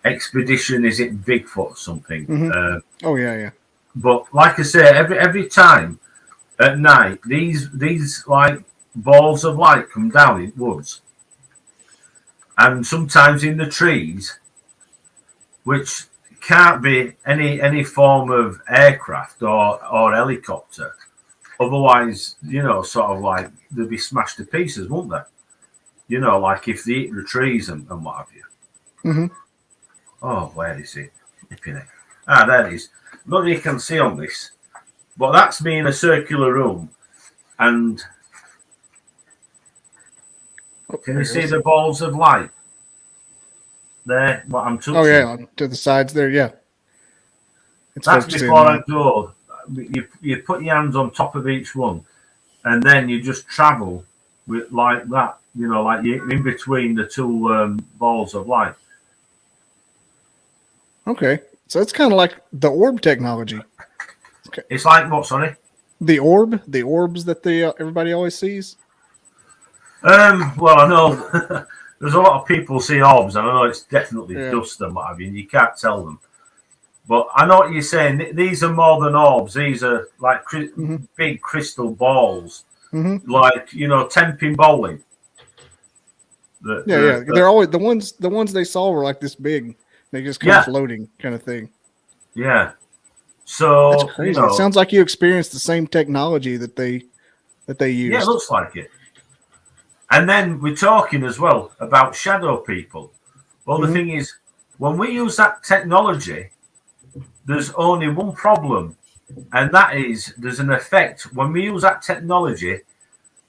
Expedition, is it Bigfoot or something? Mm-hmm. Oh yeah. But like I say, every time at night, these like balls of light come down in woods, and sometimes in the trees, which can't be any form of aircraft or helicopter. Otherwise, sort of like they'd be smashed to pieces, wouldn't they? Like if they eat the trees and what have you. Mm-hmm. Oh, where is it? There it is. Nobody you can see on this. But that's me in a circular room. And can you see the balls of light? There, what I'm touching. Oh, yeah, to the sides there, yeah. That's before I go. You put your hands on top of each one, and then you just travel with like that, like you're in between the two balls of light. Okay, so it's kind of like the orb technology. Okay. It's like what? Sorry, the orbs that everybody always sees. Well, I know there's a lot of people see orbs, and I know it's definitely dust and what have you. And you can't tell them. But I know what you're saying. These are more than orbs. These are like big crystal balls, like 10-pin bowling. They're always the ones they saw were like this big. They just come floating, kind of thing. Yeah. So that's crazy. It sounds like you experienced the same technology that they use. Yeah, it looks like it. And then we're talking as well about shadow people. Well, the thing is, when we use that technology, there's only one problem, and that is there's an effect when we use that technology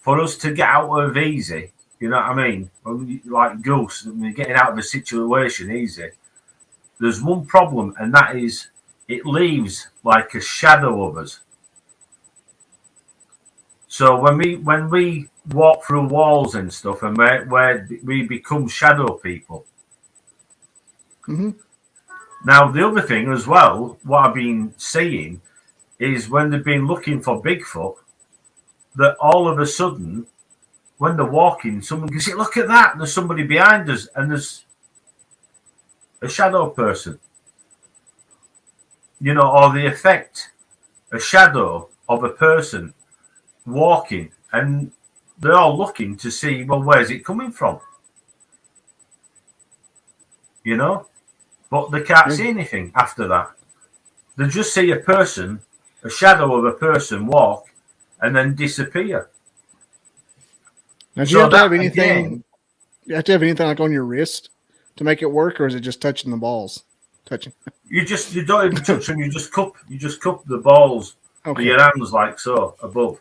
for us to get out of easy. You know what I mean? When we, like ghosts, when we're getting out of a situation easy. There's one problem, and that is it leaves like a shadow of us. So when we walk through walls and stuff, and where we become shadow people. Mm-hmm. Now, the other thing as well, what I've been seeing is when they've been looking for Bigfoot, that all of a sudden, when they're walking, someone can say, look at that, there's somebody behind us, and there's a shadow person. Or the effect, a shadow of a person walking, and they're all looking to see, well, where's it coming from? But they can't see anything after that. They just see a person, a shadow of a person walk, and then disappear. Now, do you have to have anything? You have to have anything like on your wrist to make it work, or is it just touching the balls? touching. You don't even touch them. You just cup the balls with your hands like so above.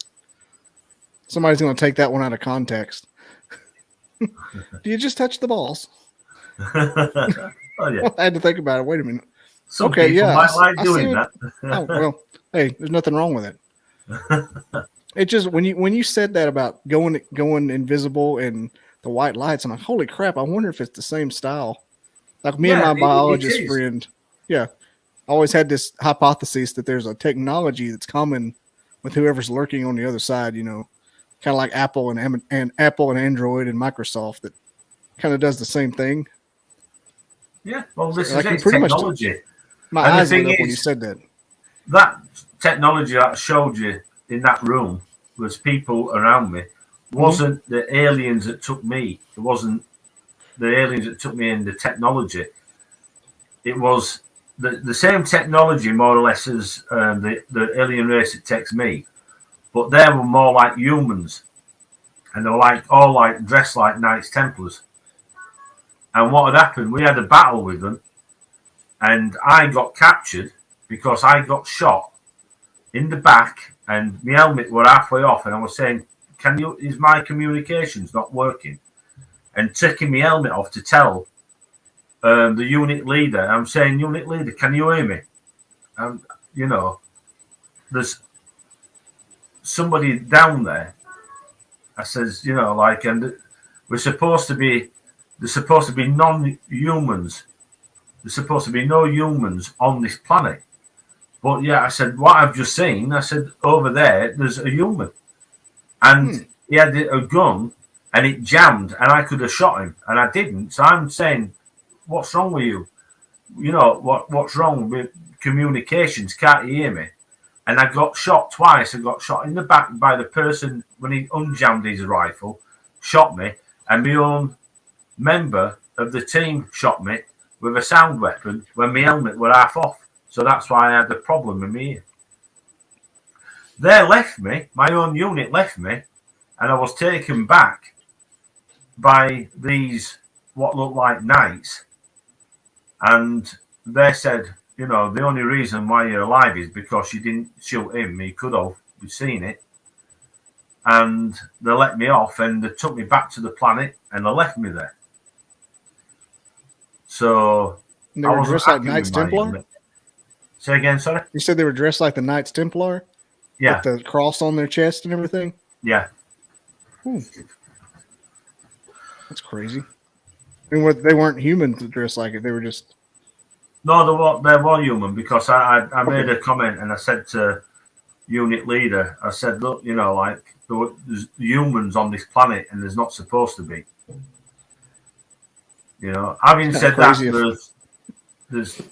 Somebody's going to take that one out of context. Do you just touch the balls? Oh yeah. I had to think about it. Wait a minute. Some people might like doing that. Oh, well, hey, there's nothing wrong with it. It just when you said that about going invisible and the white lights, I'm like, holy crap! I wonder if it's the same style. Like me and my biologist friend, I always had this hypothesis that there's a technology that's common with whoever's lurking on the other side. You know, kind of like Apple and Apple and Android and Microsoft that kind of does the same thing. Yeah, well, this is technology. My eyes lit up when you said that. That technology that I showed you in that room was people around me. Wasn't the aliens that took me. It wasn't the aliens that took me in the technology. It was the same technology, more or less, as the alien race that takes me. But they were more like humans. And they were all dressed like Knights Templars. And what had happened, we had a battle with them. And I got captured because I got shot in the back and my helmet were halfway off. And I was saying, is my communications not working? And taking my helmet off to tell the unit leader. I'm saying, unit leader, can you hear me? You know, there's somebody down there. I says, you know, and there's supposed to be non-humans. There's supposed to be no humans on this planet. But yeah, I said, what I've just seen, I said, over there, there's a human. And he had a gun and it jammed and I could have shot him and I didn't. So I'm saying, what's wrong with you? You know, what's wrong with communications? Can't you hear me? And I got shot twice. I got shot in the back by the person when he unjammed his rifle, shot me, and my own member of the team shot me with a sound weapon when my helmet were half off. So that's why I had the problem in my ear. They left me, my own unit left me, and I was taken back by these, what looked like knights. And they said, you know, the only reason why you're alive is because you didn't shoot him. He could have, you've seen it. And they let me off and they took me back to the planet and they left me there. So they were dressed like Knights Templar? Say again, sorry? You said they were dressed like the Knights Templar? Yeah. With the cross on their chest and everything? Yeah. That's crazy. And they weren't human to dress like it. They were just... No, they were human because I made a comment and I said to unit leader, I said, look, you know, like there's humans on this planet and there's not supposed to be. You know, having said that,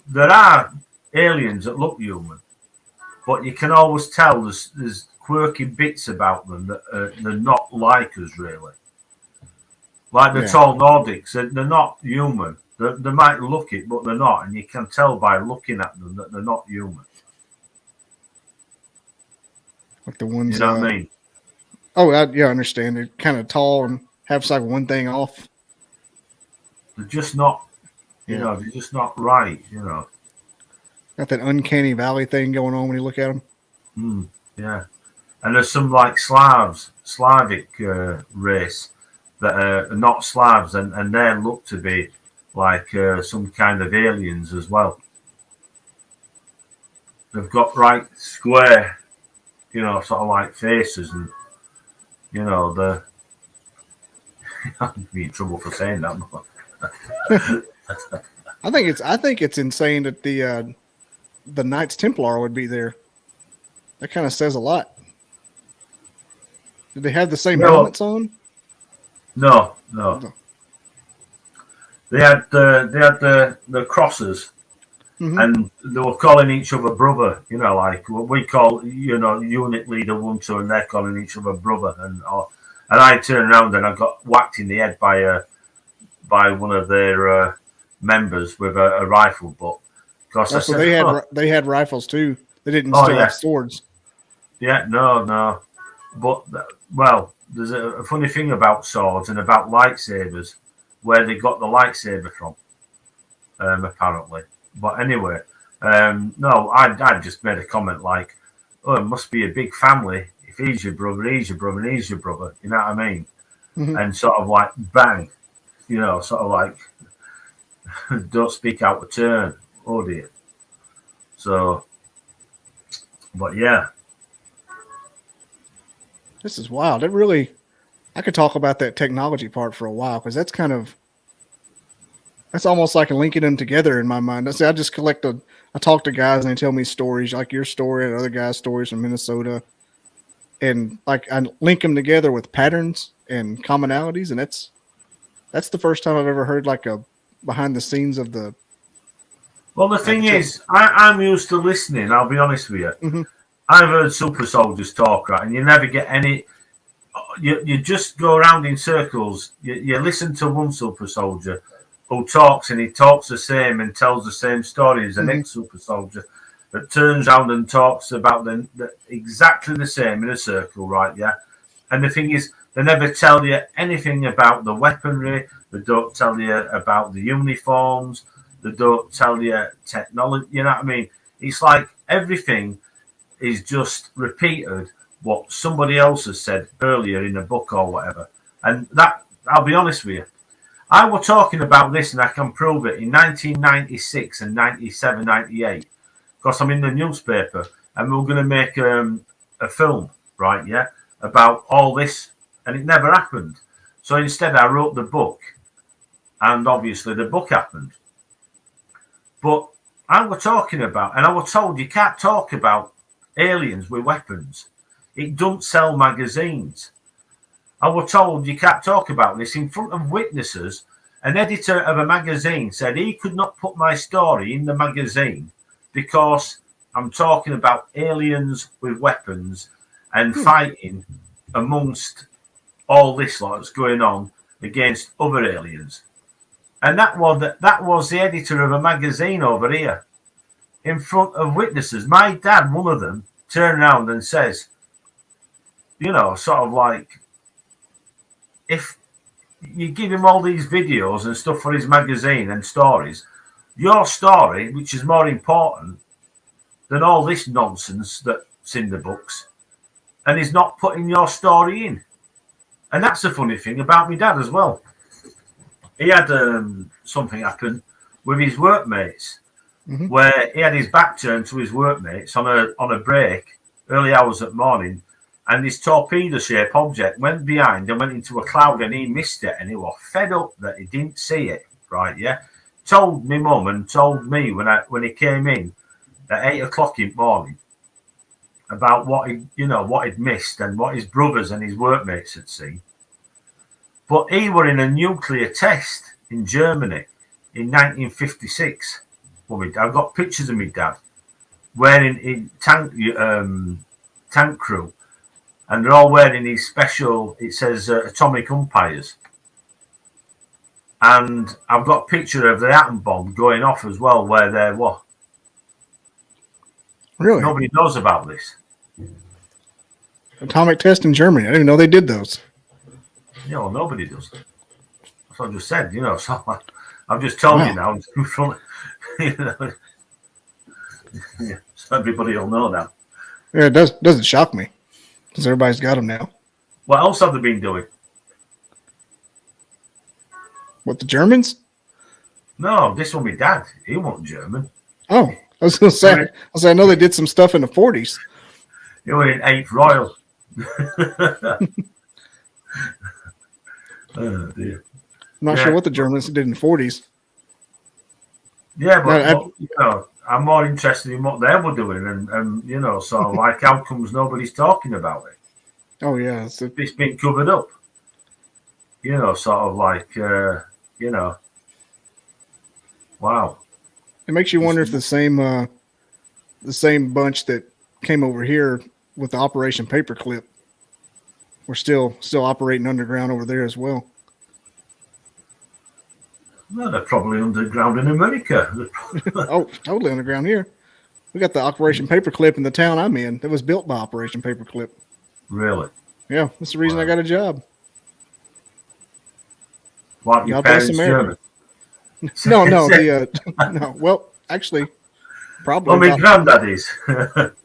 there are aliens that look human, but you can always tell there's quirky bits about them that they're not like us really. Like the tall Nordics, they're not human. They might look it, but they're not, and you can tell by looking at them that they're not human. Like the ones, you know what I mean? Oh, I understand. They're kind of tall and have like one thing off. They're just not, you know, they're just not right, you know. Got that uncanny valley thing going on when you look at them. Yeah. And there's some like Slavic race that are not Slavs, and they look to be like some kind of aliens as well. They've got right square, you know, sort of like faces, and you know they're. I'd be in trouble for saying that. I think it's insane that the Knights Templar would be there. That kind of says a lot. Did they have the same helmets on? No. They had the crosses, and they were calling each other brother. You know, like what we call, you know, unit leader 1, 2, and they're calling each other brother. And I turned around and I got whacked in the head by one of their members with a rifle butt. So they had rifles too. They didn't still have swords. Yeah, no. But well, there's a funny thing about swords and about lightsabers, where they got the lightsaber from, apparently. But anyway, no, I just made a comment like, oh, it must be a big family. If he's your brother, he's your brother, and he's your brother. You know what I mean? Mhm. And sort of like bang, sort of like don't speak out of turn. Oh dear. So, but yeah, This is wild. I could talk about that technology part for a while because that's almost like linking them together in my mind. I just I talk to guys and they tell me stories like your story and other guys' stories from Minnesota, and like I link them together with patterns and commonalities, and that's the first time I've ever heard like a behind the scenes of the well, the like a thing is, I'm used to listening. I'll be honest with you. Mhm. I've heard super soldiers talk, right, and you never get any. You just go around in circles. You listen to one super soldier who talks, and he talks the same and tells the same story as the Mhm. next super soldier that turns around and talks about exactly the same in a circle, right? Yeah. And the thing is, they never tell you anything about the weaponry. They don't tell you about the uniforms. They don't tell you technology. You know what I mean? It's like everything is just repeated what somebody else has said earlier in a book or whatever. And that, I'll be honest with you, I was talking about this and I can prove it in 1996 and 97, 98, because I'm in the newspaper and we were going to make a film, right? Yeah, about all this, and it never happened. So instead, I wrote the book, and obviously the book happened. But I was talking about, and I was told you can't talk about aliens with weapons. It don't sell magazines. I was told you can't talk about this in front of witnesses. An editor of a magazine said he could not put my story in the magazine because I'm talking about aliens with weapons and fighting amongst all this lot that's going on against other aliens. And that was the editor of a magazine over here in front of witnesses. My dad, one of them, turned around and says, sort of like, if you give him all these videos and stuff for his magazine and stories, your story, which is more important than all this nonsense that's in the books, and he's not putting your story in. And that's the funny thing about my dad as well. He had something happen with his workmates Mhm. where he had his back turned to his workmates on a break, early hours at morning, and this torpedo-shaped object went behind and went into a cloud, and he missed it, and he was fed up that he didn't see it. Right? Yeah. Told me mum and told me when he came in at 8 o'clock in the morning about what he'd missed and what his brothers and his workmates had seen. But he were in a nuclear test in Germany in 1956. I've got pictures of my dad wearing in tank crew, and they're all wearing these special, it says atomic umpires. And I've got a picture of the atom bomb going off as well, where they're what? Really? Nobody knows about this. Atomic test in Germany. I didn't even know they did those. Nobody does. That's what I just said, so I've just told you now. So everybody will know now. Yeah, it doesn't shock me because everybody's got them now. What else have they been doing? What, the Germans? No, this one, my dad. He wasn't German. Oh, I was going to say. I know they did some stuff in the 40s. He were in 8th Royal. Oh dear. I'm not sure what the Germans did in the 40s. Yeah, but I'm more interested in what they were doing, and so like how comes nobody's talking about it? Oh yeah, it's been covered up. Sort of like wow. It makes you wonder if the same bunch that came over here with the Operation Paperclip were still operating underground over there as well. Well, they're probably underground in America. Oh, totally underground here. We got the Operation Paperclip in the town I'm in. That was built by Operation Paperclip. Really? Yeah, that's the reason I got a job. What, your parents German? No. No. Well, Actually, Well, my granddad is.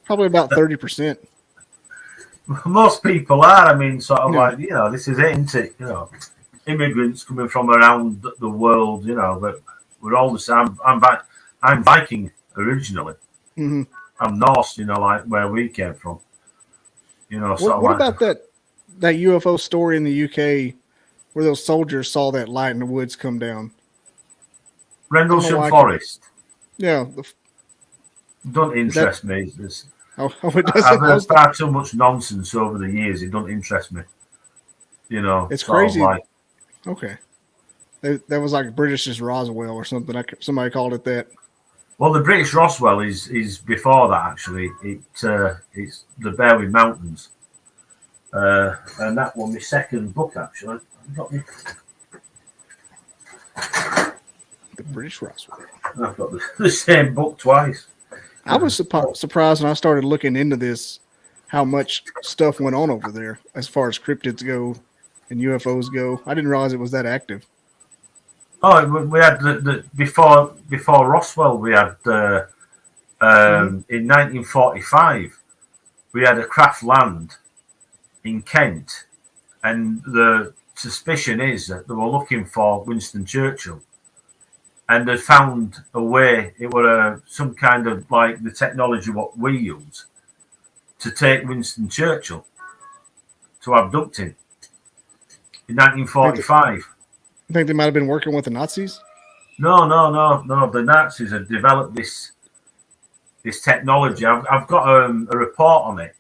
probably about 30%. Most people are. I mean, sort of Yeah. like, this is it, isn't it? Immigrants coming from around the world, but we're all the same. I'm Viking originally. Mm-hmm. I'm Norse, like where we came from. What about that UFO story in the UK where those soldiers saw that light in the woods come down? Rendlesham Forest? Yeah. Don't interest me. It I've doesn't. heard far too much nonsense over the years. It don't interest me. It's sort crazy. of like. Okay. That was like British's Roswell or something. Somebody called it that. Well, the British Roswell is before that, actually. It's the Berwyn Mountains. And that one, my second book, actually. The British Roswell. I've got the same book twice. I was surprised when I started looking into this, how much stuff went on over there as far as cryptids go and UFOs go. I didn't realize it was that active. Oh, we had the before Roswell. We had in 1945, we had a craft land in Kent, and the suspicion is that they were looking for Winston Churchill, and they found a way. It was some kind of like the technology what we use to take Winston Churchill to abduct him in 1945. I think they might have been working with the Nazis. No. The Nazis have developed this technology. I've got a report on it,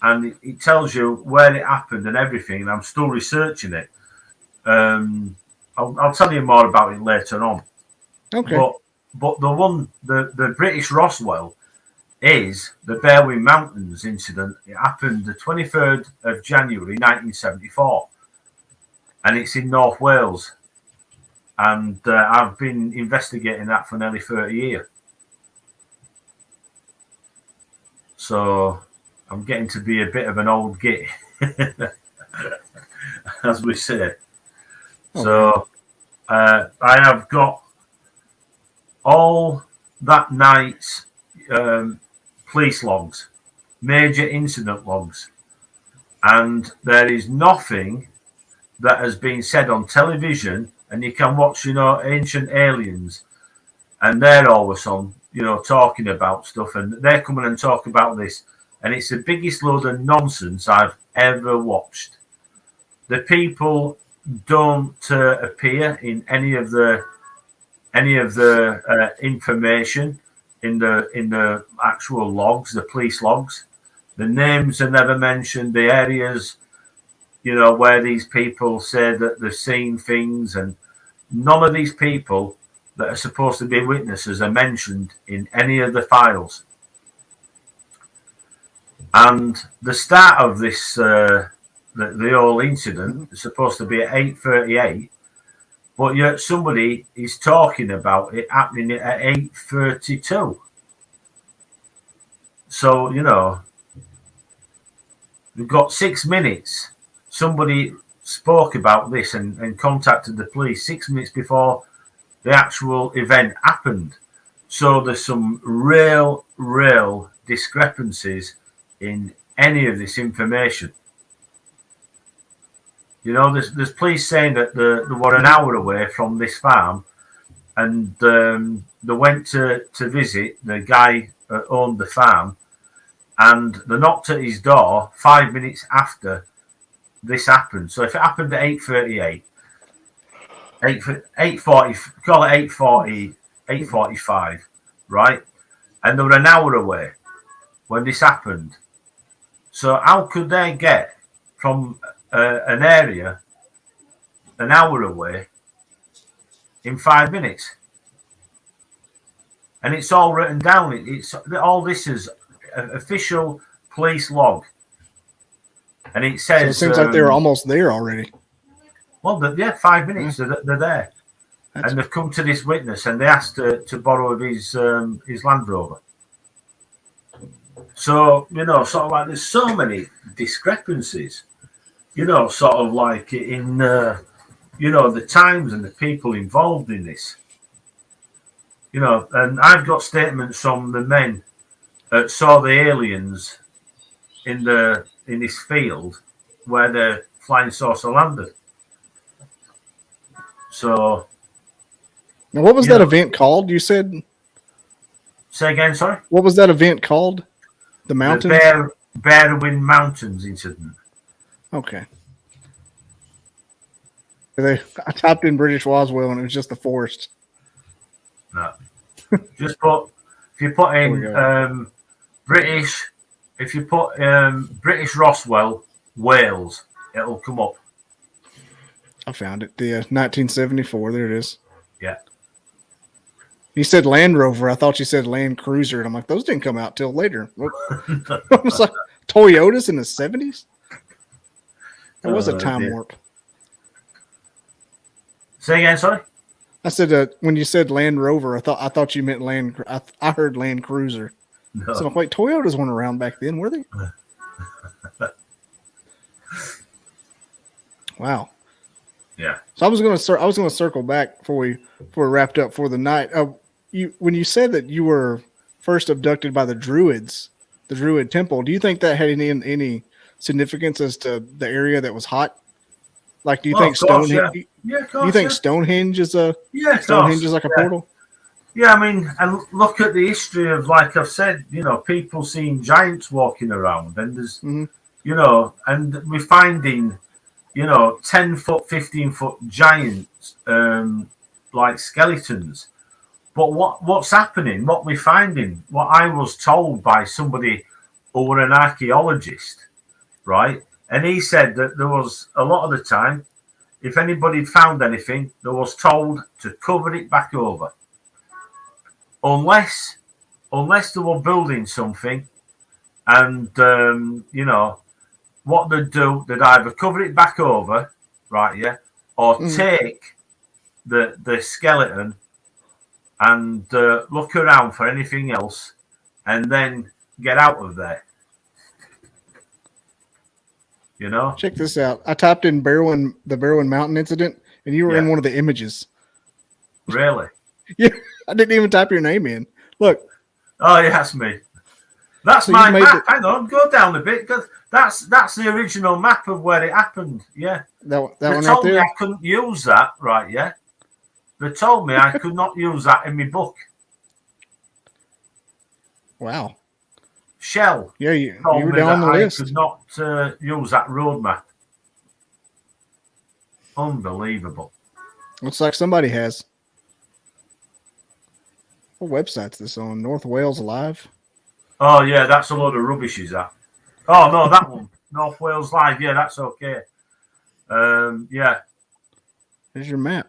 and it tells you where it happened and everything. And I'm still researching it. I'll tell you more about it later on. Okay. But the British Roswell is the Berwyn Mountains incident. It happened the 23rd of January 1974. And it's in North Wales. And I've been investigating that for nearly 30 years. So I'm getting to be a bit of an old git, as we say. Okay. So I have got all that night's police logs, major incident logs. And there is nothing that has been said on television, and you can watch, Ancient Aliens, and they're always on, talking about stuff, and they're coming and talk about this, and it's the biggest load of nonsense I've ever watched. The people don't appear in any of the information in the actual logs, the police logs. The names are never mentioned. The areas, where these people say that they've seen things, and none of these people that are supposed to be witnesses are mentioned in any of the files. And the start of this, the whole incident is supposed to be at 8:38, but yet somebody is talking about it happening at 8:32. So, we've got 6 minutes. Somebody spoke about this and contacted the police 6 minutes before the actual event happened. So there's some real discrepancies in any of this information. There's police saying that they were an hour away from this farm, and they went to visit the guy that owned the farm, and they knocked at his door 5 minutes after this happened. So if it happened at 8:38, 8:40, call it 8:40, 8:45, right? And they were an hour away when this happened. So how could they get from an area an hour away in 5 minutes? And it's all written down. It's all this is official police log. And it says... So it seems like they were almost there already. Well, 5 minutes, they're there. And they've come to this witness, and they asked to borrow his Land Rover. So, sort of like there's so many discrepancies, sort of like in, the times and the people involved in this. You know, and I've got statements from the men that saw the aliens in this field where the flying saucer landed. So, Now, what was you that know, event called? You said, say again, sorry. what was that event called? The The mountains? Bearwin Mountains incident. Okay. I typed in British Roswell and it was just the forest. No, just put if you put There we in go. British, if you put British Roswell Wales, it'll come up. I found it. The 1974. There it is. Yeah. You said Land Rover. I thought you said Land Cruiser. And I'm like, those didn't come out till later. I was like, Toyotas in the 70s? That was a time Dear. warp. Say again, sorry. I said when you said Land Rover, I thought you meant Land. I heard Land Cruiser. No. So I'm like, wait, Toyotas weren't around back then, were they? Wow. Yeah. So I was going to circle back before we wrapped up for the night. When you said that you were first abducted by the Druids, the Druid Temple, do you think that had any significance as to the area that was hot? Like, do you think Of course, Stonehenge? yeah. Yeah, of Do you course, think yeah. Stonehenge is Stonehenge like a yeah. portal? Yeah, I mean, and look at the history of, like I've said, you know, people seeing giants walking around, and there's, you know, and we're finding, you know, 10-foot, 15-foot giants, like skeletons. But what's happening? What we're finding? What I was told by somebody who were an archaeologist, right? And he said that there was a lot of the time, if anybody found anything, they was told to cover it back over. Unless they were building something, and you know what they'd do, they'd either cover it back over, right, yeah, or take the skeleton and look around for anything else, and then get out of there. You know. Check this out. I typed in the Barwin Mountain incident, and you were in one of the images. Really? Yeah, I didn't even type your name in. Look. Oh, yeah, that's me. That's so my map. Hang on, go down a bit, because that's the original map of where it happened. Yeah. That one they right told there? me I couldn't use that, right? Yeah. They told me I could not use that in my book. Wow. Shell. Yeah, you were down on the list. I could not use that road map. Unbelievable. Looks like somebody has. What website's this on? North Wales Live? Oh, yeah, that's a load of rubbish, is that? Oh, no, that one. North Wales Live. Yeah, that's okay. Yeah. There's your map.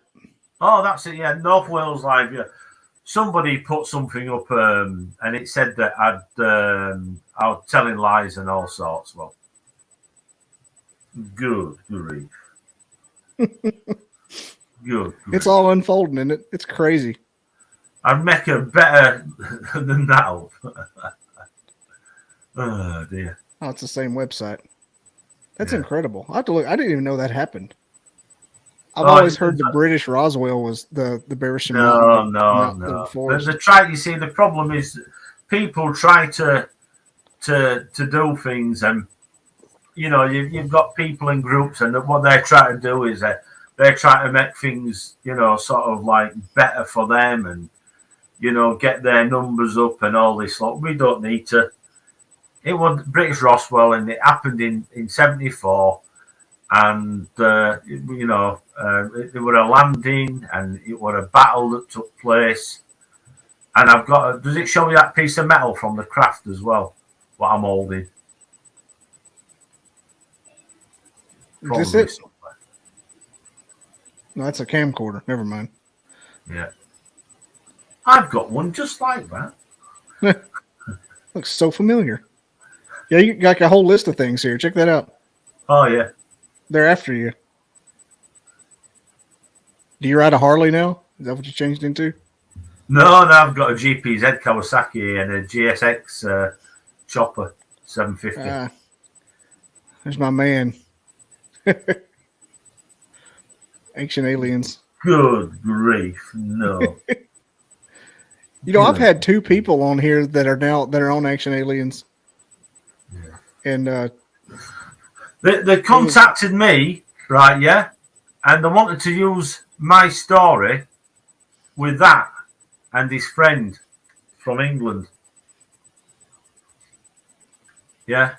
Oh, that's it. Yeah, North Wales Live. Yeah. Somebody put something up, and it said that I was telling lies and all sorts. Well, good grief. Good. It's all unfolding, isn't it? It's crazy. I'd make a better than that up. Oh, dear. Oh, it's the same website. That's incredible. I have to look. I didn't even know that happened. I've always heard the British Roswell was the Barrishan Mountain. No. You see, the problem is people try to do things, and you know, you've got people in groups, and what they're trying to do is they're trying to make things, you know, sort of like better for them, and you know, get their numbers up and all this. Like, we don't need to. It was British Roswell, and it happened in 74. And you know, it was a landing, and it was a battle that took place. And I've got. Does it show you that piece of metal from the craft as well? What I'm holding. Is this it? No, that's a camcorder. Never mind. Yeah, I've got one just like that. Looks so familiar. Yeah, you got a whole list of things here. Check that out. Oh yeah. They're after you. Do you ride a Harley now? Is that what you changed into? No, I've got a GPZ Kawasaki and a GSX chopper 750. There's my man. Ancient Aliens. Good grief, no. You know, I've had two people on here that are on Ancient Aliens, and they contacted me, right? Yeah, and they wanted to use my story with that and his friend from England. Yeah,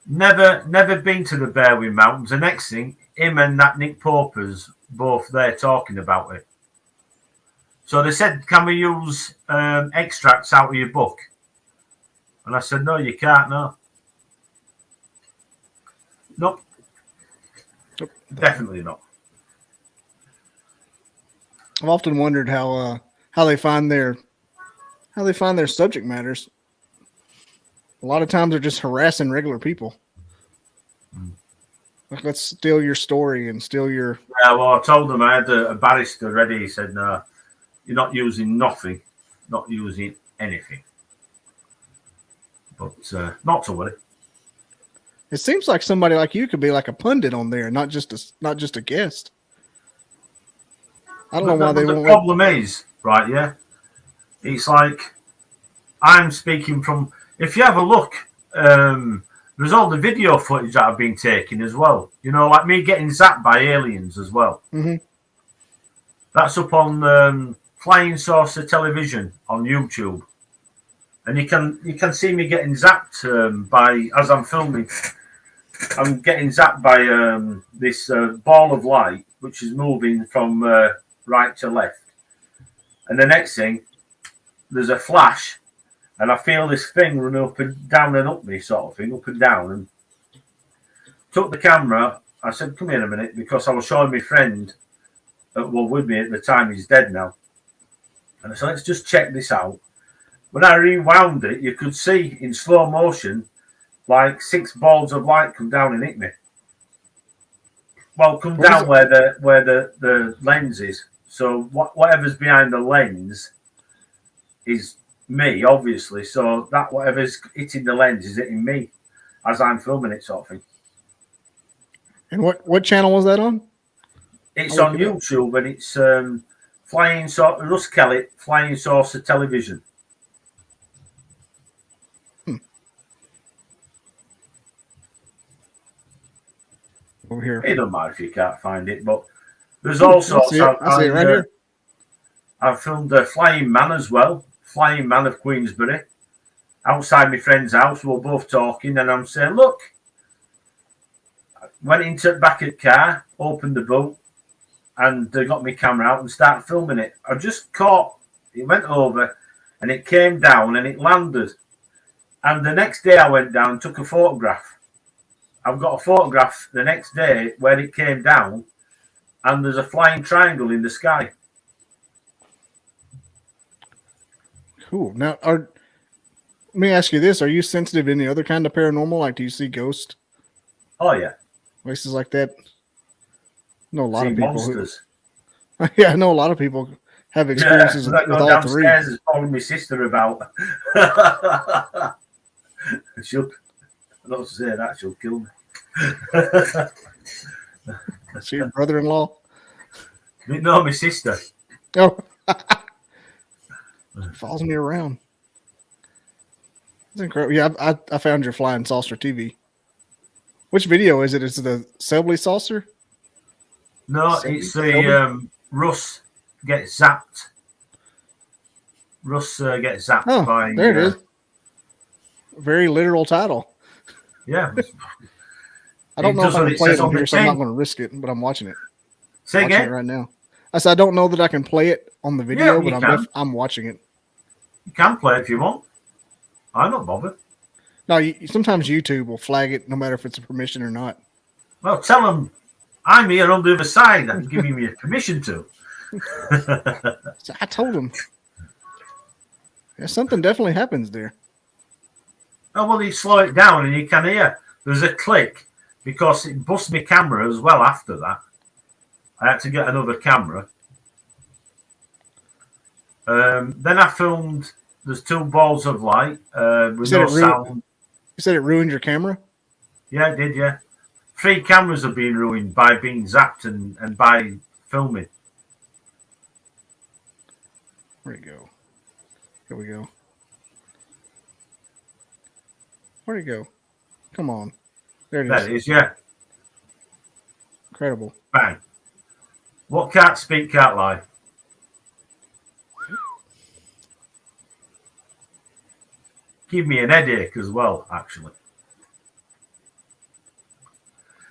never been to the Berwyn Mountains. The next thing, him and that Nick Poper's both there talking about it. So they said, "Can we use extracts out of your book?" And I said, "No, you can't. No, nope, definitely not." I've often wondered how they find their subject matters. A lot of times they're just harassing regular people. Like, let's steal your story and steal your. Yeah, well, I told them I had a barrister ready. He said, "No, you're not using nothing, not using anything." But not to worry. It seems like somebody like you could be like a pundit on there, not just a guest. I don't know why they won't. The problem is, right? Yeah, it's like I'm speaking from. If you have a look, there's all the video footage that I've been taking as well. You know, like me getting zapped by aliens as well. Mm-hmm. That's up on Flying Saucer Television on YouTube, and you can see me getting zapped by as I'm filming. I'm getting zapped by this ball of light, which is moving from right to left, and the next thing, there's a flash. And I feel this thing run up and down and up me, sort of thing, up and down. And took the camera. I said, "Come here a minute," because I was showing my friend, with me at the time, he's dead now. And I said, "Let's just check this out." When I rewound it, you could see in slow motion, like 6 balls of light come down and hit me. Well, come down where the lens is. So whatever's behind the lens is me, obviously, so that whatever's hitting the lens is hitting me as I'm filming it, sort of thing. And what channel was that on? It's on YouTube, and it's Russ Kellett, Flying Saucer Television. Over here. It don't matter if you can't find it, but there's also I see it right here. I've filmed a Flying Man as well. Flying Man of Queensbury, outside my friend's house. We were both talking, and I'm saying, "Look," went into the back of the car, opened the boot, and got my camera out and started filming it. I just caught it, went over, and it came down and it landed. And the next day I went down and took a photograph. I've got a photograph the next day where it came down, and there's a flying triangle in the sky. Cool. Now, let me ask you this: are you sensitive to any other kind of paranormal? Like, do you see ghosts? Oh yeah, Places like that. I know a lot of people. Monsters. Yeah, I know a lot of people have experiences with all three. Is calling my sister about. She'll not to say that she'll kill me. See your brother-in-law? No, my sister. Oh. Follows me around. It's incredible. Yeah, I found your Flying Saucer TV. Which video is it? Is it the Selby saucer? No, it's the Russ gets zapped. Russ gets zapped by. There it is. Very literal title. Yeah. I don't know if I can play it on here, so I'm not going to risk it, but I'm watching it. Say again? It right now. I said I don't know that I can play it on the video, but I'm watching it. You can play it if you want. I'm not bothered. No, sometimes YouTube will flag it, no matter if it's a permission or not. Well, tell them I'm here on the other side. I'm giving you permission to. So I told him. Yeah, something definitely happens there. Oh, well, you slow it down and you can hear. There's a click because it busts my camera as well after that. I had to get another camera. Then I filmed, there's 2 balls of light with no sound. You said it ruined your camera? Yeah, it did, yeah. 3 cameras have been ruined by being zapped and by filming. Where'd it go? Here we go. Where'd it go? Come on. There it is. There it is, yeah. Incredible. Bang. What can't speak, can't lie. Give me an headache as well, actually.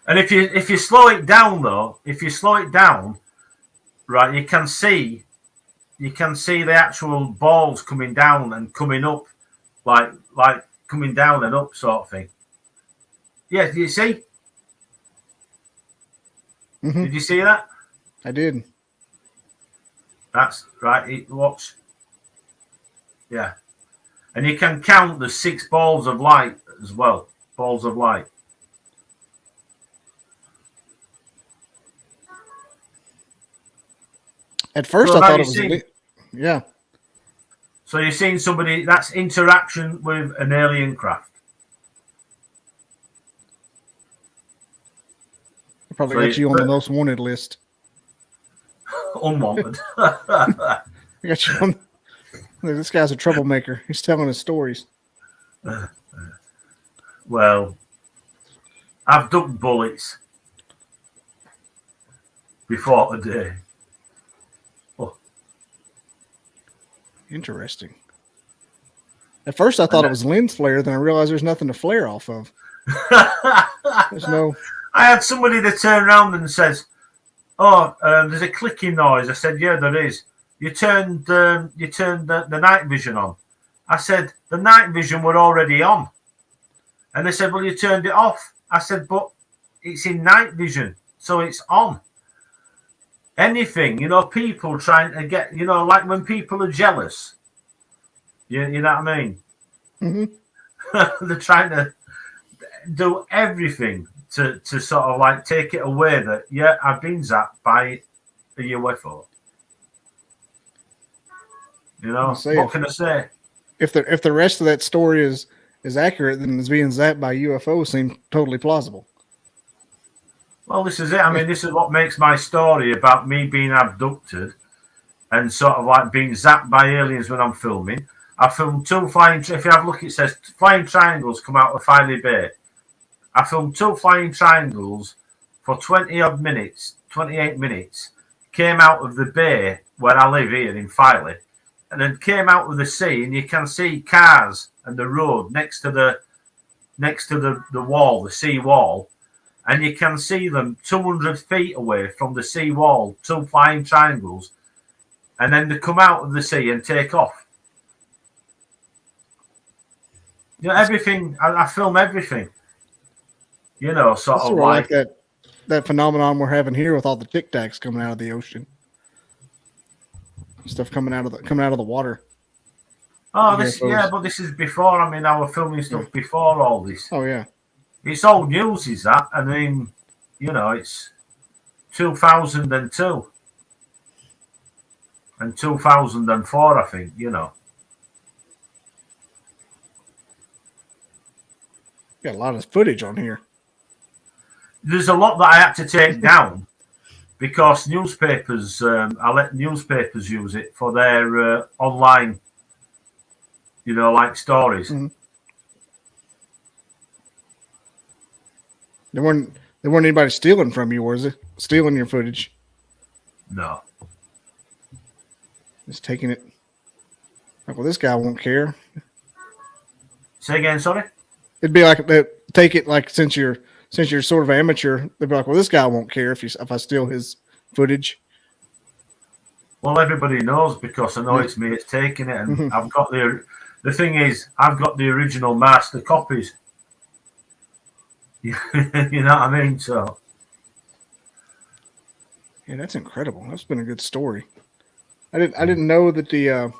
And if you slow it down though, right, you can see the actual balls coming down and coming up, like coming down and up sort of thing. Yeah, do you see? Mm-hmm. Did you see that? I did. That's right. Watch. Yeah. And you can count the 6 balls of light as well. Balls of light. At first, So I now thought it you was. see- Yeah. So you're seeing somebody, that's interaction with an alien craft. I probably So got you on the most wanted list. Unwanted. I got you on. Look, this guy's a troublemaker. He's telling his stories. Well, I've ducked bullets before today. Oh. Interesting. At first, I thought it was lens flare. Then I realized there's nothing to flare off of. There's no. I had somebody that turned around and says, "Oh, there's a clicking noise." I said, "Yeah, there is." You turned the night vision on. I said, "The night vision were already on." And they said, "Well, you turned it off." I said, "But it's in night vision, so it's on." Anything, people trying to get, like when people are jealous. You know what I mean? Mm-hmm. They're trying to do everything to sort of like take it away that, yeah, I've been zapped by a UFO. What can I say? If the rest of that story is accurate, then it's being zapped by UFO seems totally plausible. Well, this is it. I mean, this is what makes my story about me being abducted and sort of like being zapped by aliens when I'm filming. I filmed 2 flying. If you have a look, it says flying triangles come out of Filey Bay. I filmed 2 flying triangles for 28 minutes. Came out of the bay where I live here in Filey, and then came out of the sea, and you can see cars and the road next to the wall, the sea wall, and you can see them 200 feet away from the sea wall, 2 flying triangles, and then they come out of the sea and take off. Everything. I film everything. Sort of like that phenomenon we're having here with all the Tic Tacs coming out of the ocean, stuff coming out of the water. Oh, but this is before. I mean, I was filming stuff before all this. Oh yeah, it's old news, is that? I mean, it's 2002 and 2004, I think. Got a lot of footage on here. There's a lot that I had to take down because newspapers, I let newspapers use it for their online, like stories. Mm-hmm. There weren't anybody stealing from you, was it? Stealing your footage? No. Just taking it. Like, well, this guy won't care. Say again, sorry? It'd be like they take it like since you're sort of amateur, they'd be like, well, this guy won't care if I steal his footage. Well, everybody knows because I know it's me that's taking it, and I've got the thing is I've got the original master copies. You know what I mean? So yeah, that's incredible. That's been a good story. I didn't know that the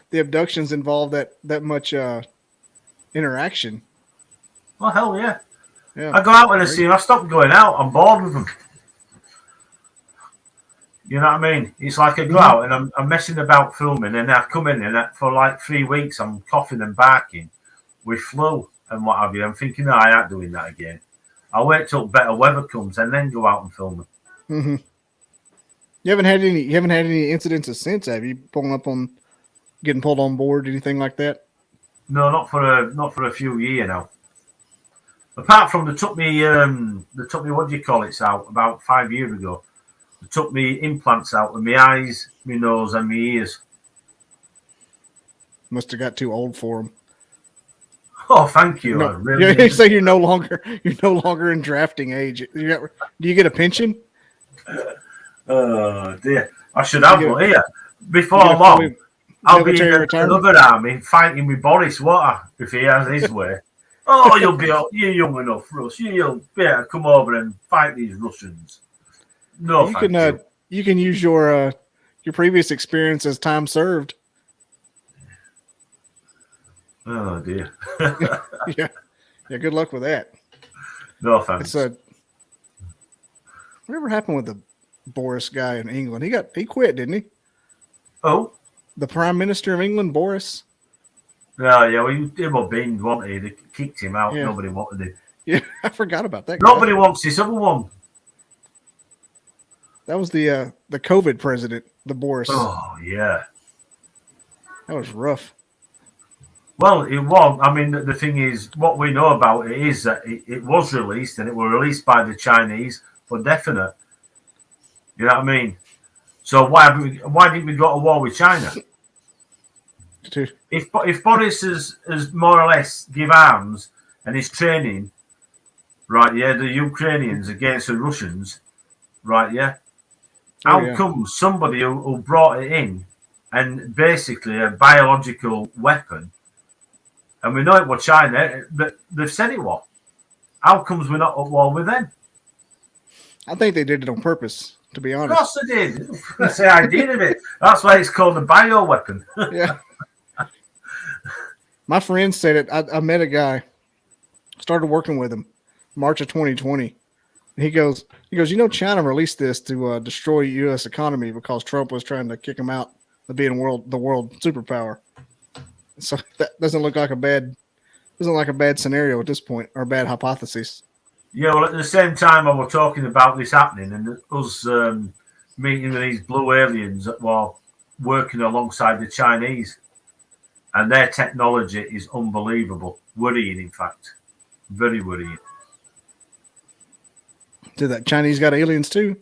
the abductions involved that much interaction. Well, hell yeah. Yeah. I go out when I see them. I stop going out. I'm bored with them. You know what I mean? It's like I go out and I'm messing about filming, and I come in and for like 3 weeks I'm coughing and barking with flu and what have you. I'm thinking, no, I ain't doing that again. I'll wait till better weather comes and then go out and film them. Mm-hmm. You haven't had any incidences since, have you? Getting pulled on board, anything like that? No, not for a few years now. Apart from they took me what do you call it out about 5 years ago. They took me implants out of my eyes, my nose, and my ears. Must have got too old for them. Oh, thank you. No, I really you say you're no longer in drafting age. Do you get a pension? Oh dear, I should have one here. Before You get a long, fully I'll be in military retirement? another army fighting with Boris, won't I? If he has his way. Oh, you're young enough, Russ. You'll better come over and fight these Russians. No, You thank can you. you can use your previous experience as time served. Oh dear. Yeah, yeah. Good luck with that. No thanks. It's whatever happened with the Boris guy in England? He quit, didn't he? Oh, The Prime Minister of England, Boris. yeah. Well, he was binned, wasn't he? They kicked him out. Yeah. Nobody wanted him. Yeah, I forgot about that guy. Nobody wants this other one. That was the COVID president, the Boris. Oh yeah. That was rough. Well, it was. I mean, the thing is, what we know about it is that it was released, and it was released by the Chinese for definite. You know what I mean? So why didn't we go to war with China? If Boris has more or less give arms and is training, right? Yeah, the Ukrainians against the Russians, right? Yeah. How come somebody who brought it in and basically a biological weapon? And we know it was China, but they've said it was. How comes we're not at war with them? I think they did it on purpose, to be honest. Of course they did. That's the idea of it. That's why it's called a bioweapon. Yeah. My friend said it. I met a guy, started working with him, March of 2020. He goes, China released this to destroy U.S. economy because Trump was trying to kick him out of being the world superpower. So that doesn't look like a bad scenario at this point, or a bad hypothesis. Yeah, well, at the same time, I was talking about this happening and us meeting these blue aliens that were working alongside the Chinese, and their technology is unbelievable, worrying, in fact, very worrying. Did that Chinese got aliens too?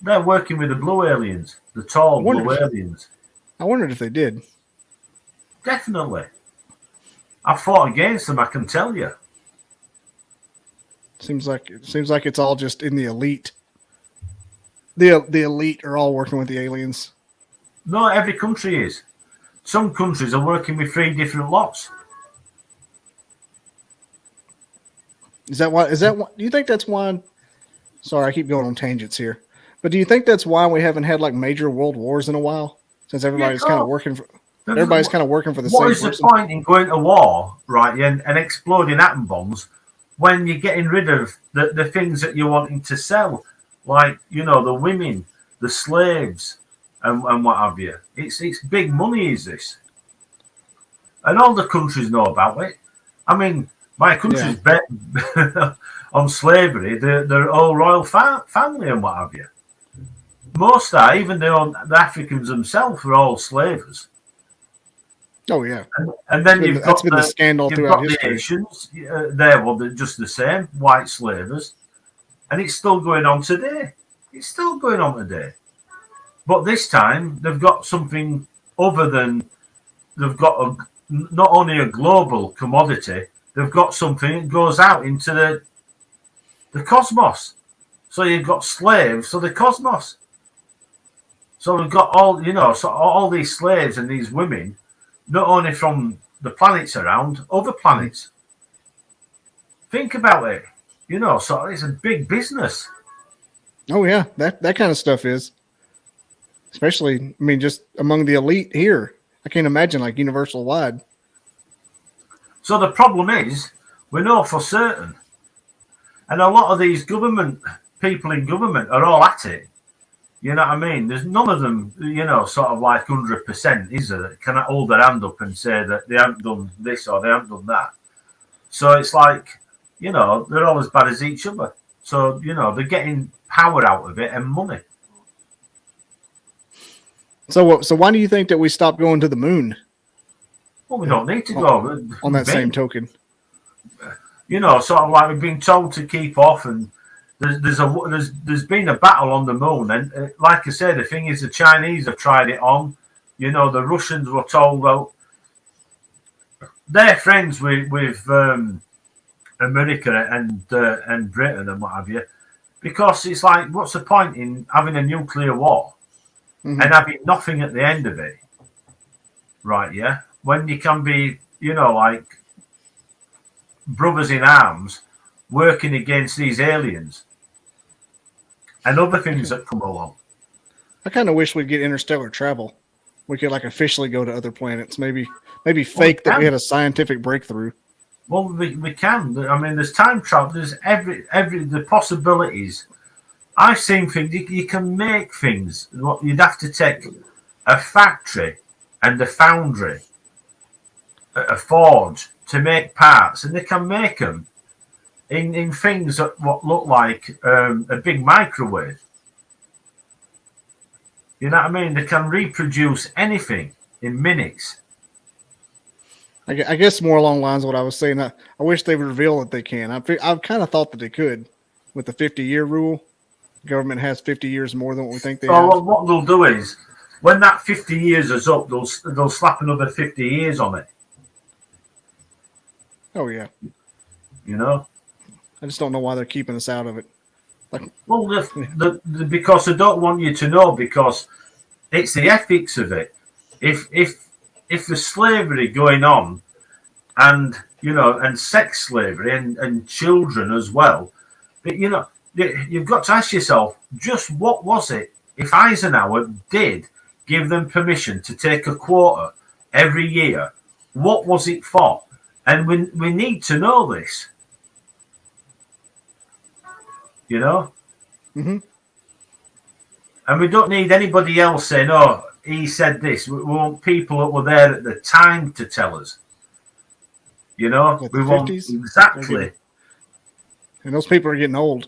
They're working with the blue aliens, the tall blue aliens. I wondered if they did. Definitely. I fought against them, I can tell you. Seems like it's all just in the elite. The elite are all working with the aliens. No, every country is. Some countries are working with 3 different lots. Is that why? Do you think that's why? Sorry, I keep going on tangents here. But do you think that's why we haven't had like major world wars in a while? Since everybody's kind of working for. Everybody's kind of working for the same person. What is the point in going to war, right, and exploding atom bombs when you're getting rid of the things that you're wanting to sell? Like, the women, the slaves, and what have you. It's big money, is this? And all the countries know about it. I mean, my country's bet on slavery. They're all royal family and what have you. Most are, even the Africans themselves, are all slavers. Oh yeah, and then that's been the scandal throughout history. The Asians, they're just the same, white slavers, and it's still going on today. But this time they've got something other than they've got not only a global commodity, they've got something that goes out into the cosmos. So you've got slaves for the cosmos. So we've got all these slaves and these women. Not only from the planets around, other planets. Think about it. So it's a big business. Oh, yeah. That kind of stuff is. Especially, I mean, just among the elite here. I can't imagine, like, universal wide. So the problem is, we know for certain. And a lot of these people in government are all at it. You know what I mean? There's none of them, sort of like 100%, is there, that can hold their hand up and say that they haven't done this or they haven't done that. So it's like, they're all as bad as each other. So, they're getting power out of it and money. So why do you think that we stopped going to the moon? Well, we don't need to go. On that same token. Sort of like we've been told to keep off, and there's been a battle on the moon, and like I said, the thing is, the Chinese have tried it on. The Russians were told, well, they're friends with America and Britain and what have you, because it's like, what's the point in having a nuclear war and having nothing at the end of it, right? Yeah, when you can be, like brothers in arms working against these aliens and other things that come along. I kind of wish we'd get interstellar travel. We could like officially go to other planets. Maybe fake that we had a scientific breakthrough. Well, we can. I mean, there's time travel. There's the possibilities. I've seen things. You can make things. You'd have to take a factory and a foundry, a forge to make parts, and they can make them in things that what look like a big microwave. You know what I mean? They can reproduce anything in minutes. I guess more along the lines of what I was saying. I wish they would reveal that they can. I've kind of thought that they could with the 50-year rule. The government has 50 years more than what we think they have. So what they'll do is, when that 50 years is up, they'll slap another 50 years on it. Oh, yeah. I just don't know why they're keeping us out of it. Well, because they don't want you to know, because it's the ethics of it. If the slavery going on, and and sex slavery and children as well, but you've got to ask yourself, just what was it if Eisenhower did give them permission to take a quarter every year? What was it for? And we need to know this. Mm-hmm. And we don't need anybody else saying, "Oh, he said this." We want people that were there at the time to tell us. We want 50s? exactly. And those people are getting old.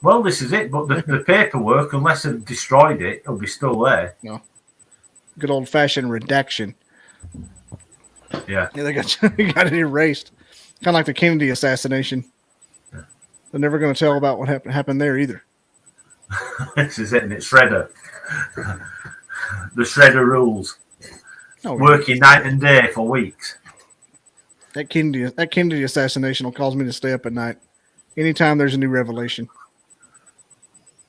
Well, this is it. But the paperwork, unless they've destroyed it, it'll be still there. No. Good old-fashioned redaction. Yeah. Yeah, they got it erased. Kind of like the Kennedy assassination. Yeah. They're never going to tell about what happened there either. This is it, and it's Shredder. The Shredder rules. Oh, working night and day for weeks. That Kennedy assassination will cause me to stay up at night. Anytime there's a new revelation.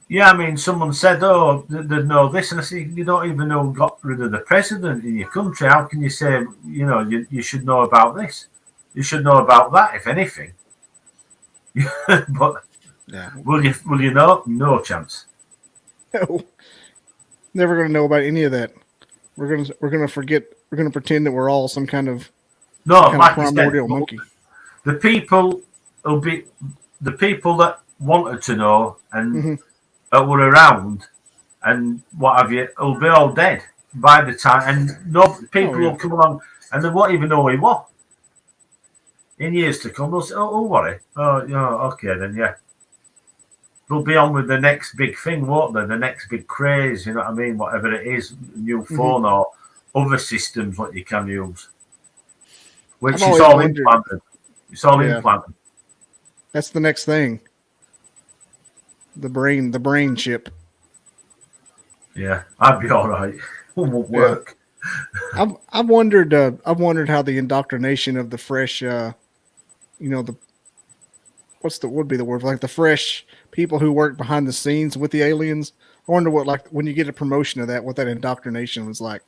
Yeah, I mean, someone said, "Oh, they know this," and I said, "You don't even know who got rid of the president in your country. How can you say, you should know about this? You should know about that, if anything." But yeah. Will you know? No chance. No. Never going to know about any of that. We're gonna forget. We're gonna pretend that we're all some kind of primordial monkey. The people will be the people that wanted to know and that were around and what have you. Will be all dead by the time, and no people will come along and they won't even know who he was. In years to come, they'll say, "Oh, worry. Oh, okay then, yeah." They'll be on with the next big thing, won't they? The next big craze, you know what I mean? Whatever it is, new phone or other systems what you can use. Which is all implanted. It's all implanted. That's the next thing. The brain chip. Yeah, I'd be all right. It won't work. I've wondered how the indoctrination of the fresh would be the word, like the fresh people who work behind the scenes with the aliens. I wonder what, like, when you get a promotion of that, what that indoctrination was like.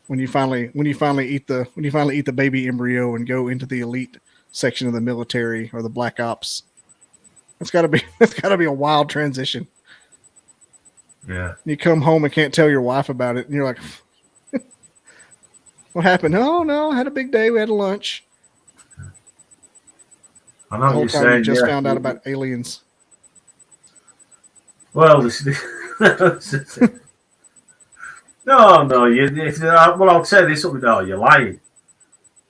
When you finally eat the baby embryo and go into the elite section of the military or the black ops. That's gotta be a wild transition. Yeah. You come home and can't tell your wife about it, and you're like, what happened? Oh no, I had a big day, we had a lunch. I know the whole time you just found out about aliens. Well, this no. Well, I'll say this: no, you're lying.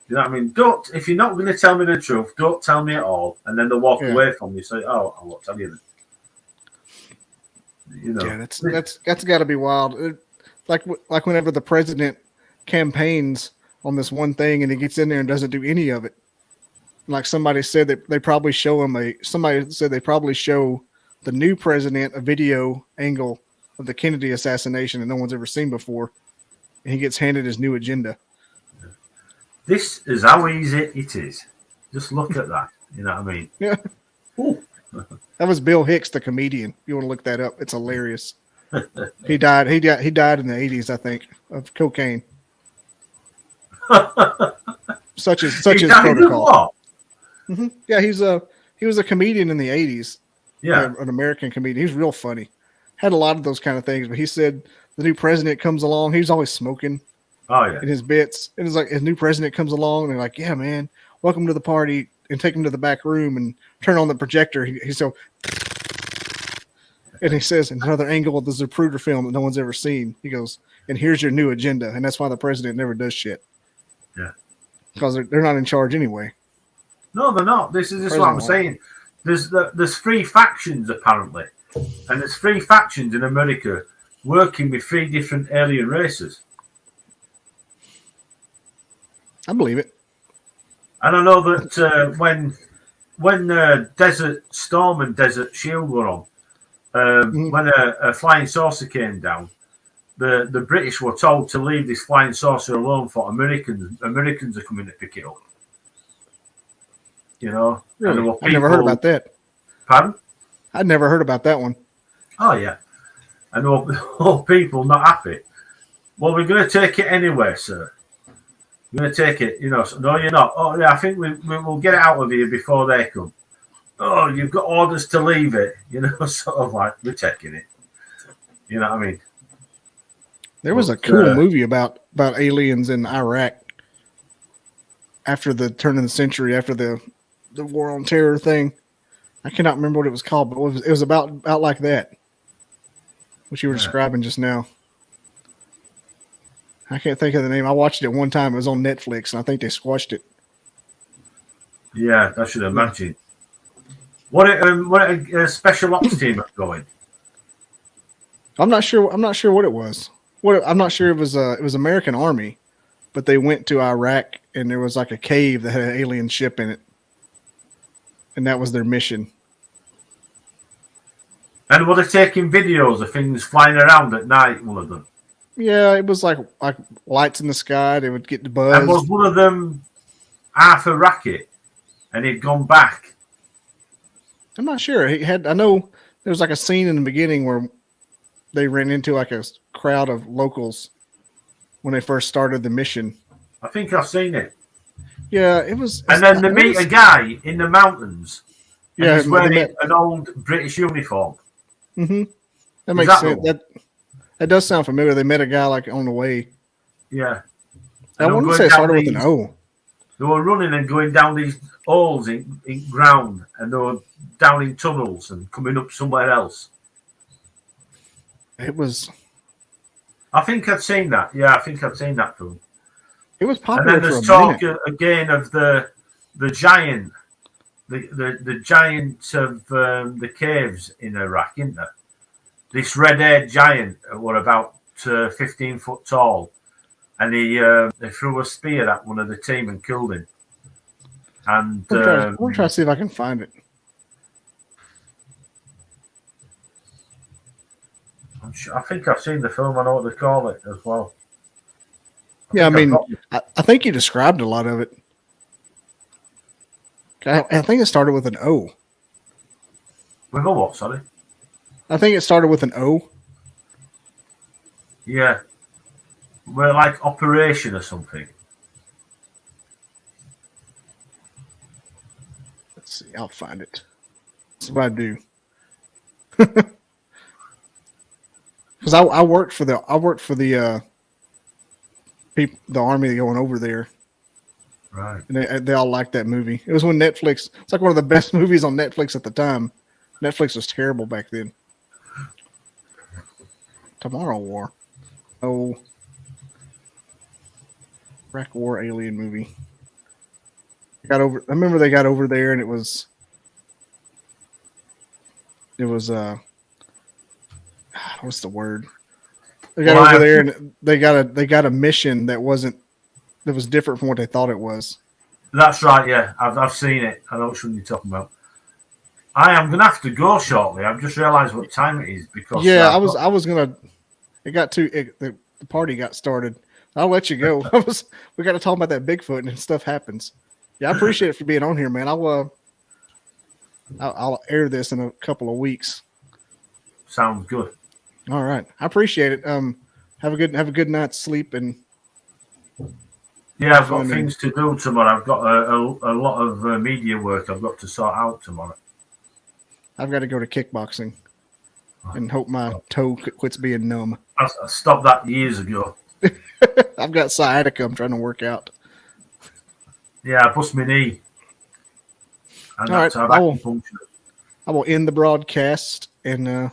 You know what I mean? If you're not going to tell me the truth, don't tell me at all, and then they'll walk away from you. Say, "Oh, I won't tell you then." You know, Yeah, that's got to be wild. Like whenever the president campaigns on this one thing and he gets in there and doesn't do any of it. Like somebody said that they probably show him somebody said they probably show the new president a video angle of the Kennedy assassination that no one's ever seen before, and he gets handed his new agenda. this is how easy it is. Just look at that. You know what I mean? Yeah, Ooh. that was Bill Hicks, the comedian. You want to look that up? It's hilarious. He died in the 80s, I think, of cocaine. such is protocol. Mm-hmm. Yeah, he was a comedian in the 80s. Yeah, an American comedian. He's real funny. Had a lot of those kind of things, but he said the new president comes along. He's always smoking. Oh yeah. In his bits, and it's like his new president comes along, and they're like, "Yeah, man, welcome to the party," and take him to the back room and turn on the projector. He's so, and he says another angle of the Zapruder film that no one's ever seen. He goes, "And here's your new agenda," and that's why the president never does shit. Yeah, because they're not in charge anyway. No, they're not. This is what I'm saying. There's three factions apparently, and there's three factions in America working with three different alien races. I believe it. And I know that when Desert Storm and Desert Shield were on, when a flying saucer came down, the British were told to leave this flying saucer alone for Americans. Americans are coming to pick it up. You know? Really? I've never heard about that. Pardon? I'd never heard about that one. Oh, yeah. And all people not happy. Well, we're going to take it anyway, sir. We're going to take it. You know, so, no, you're not. Oh, yeah, I think we'll get it out of here before they come. Oh, you've got orders to leave it. You know, sort of like, we're taking it. You know what I mean? There was a cool movie about aliens in Iraq after the turn of the century, after the War on Terror thing. I cannot remember what it was called, but it was about like that, what you were describing just now. I can't think of the name. I watched it one time. It was on Netflix, and I think they squashed it. Yeah, I should imagine. What a special ops team going? I'm not sure what it was. I'm not sure it was American Army, but they went to Iraq, and there was like a cave that had an alien ship in it, and that was their mission. And were they taking videos of things flying around at night? One of them. Yeah, it was like lights in the sky. They would get the buzz. And was one of them half a racket, and he'd gone back? I'm not sure. I know there was like a scene in the beginning where they ran into like a crowd of locals when they first started the mission. I think I've seen it. Yeah, it was. And then they meet a guy in the mountains. Yeah, he's wearing an old British uniform. Mm-hmm. That makes sense. That does sound familiar. They met a guy like on the way. Yeah. I wouldn't say it started with an O. They were running and going down these holes in ground, and they were down in tunnels and coming up somewhere else. It was. I think I've seen that. Yeah, I think I've seen that film. It was popular. And then there's talk again of the giant, the giant of the caves in Iraq, isn't there? This red-haired giant were about 15 foot tall, and they threw a spear at one of the team and killed him. And I'm gonna try to see if I can find it. I think I've seen the film. I know what they call it as well. I think you described a lot of it. I think it started with an O. With a what, sorry? I think it started with an O. Yeah. We're like Operation or something. Let's see. I'll find it. That's what I do. Because I worked for the people, the army going over there. Right. And they all liked that movie. It was when Netflix. It's like one of the best movies on Netflix at the time. Netflix was terrible back then. Tomorrow War. Oh. Iraq War alien movie. I remember they got over there and it was what's the word? They got Well, over there and they got a mission that was different from what they thought it was. That's right. Yeah, I've seen it. I know which one you're talking about. I am gonna have to go shortly. I've just realised what time it is because Yeah, I was gonna. It got the party got started. I'll let you go. We got to talk about that Bigfoot and stuff happens. Yeah, I appreciate it for being on here, man. I'll air this in a couple of weeks. Sounds good. All right, I appreciate it. Have a good night's sleep and. Yeah, I've got things to do tomorrow. I've got a lot of media work I've got to sort out tomorrow. I've got to go to kickboxing and hope my toe quits being numb. I stopped that years ago. I've got sciatica. I'm trying to work out. Yeah, I bust my knee. And all right, I will end the broadcast and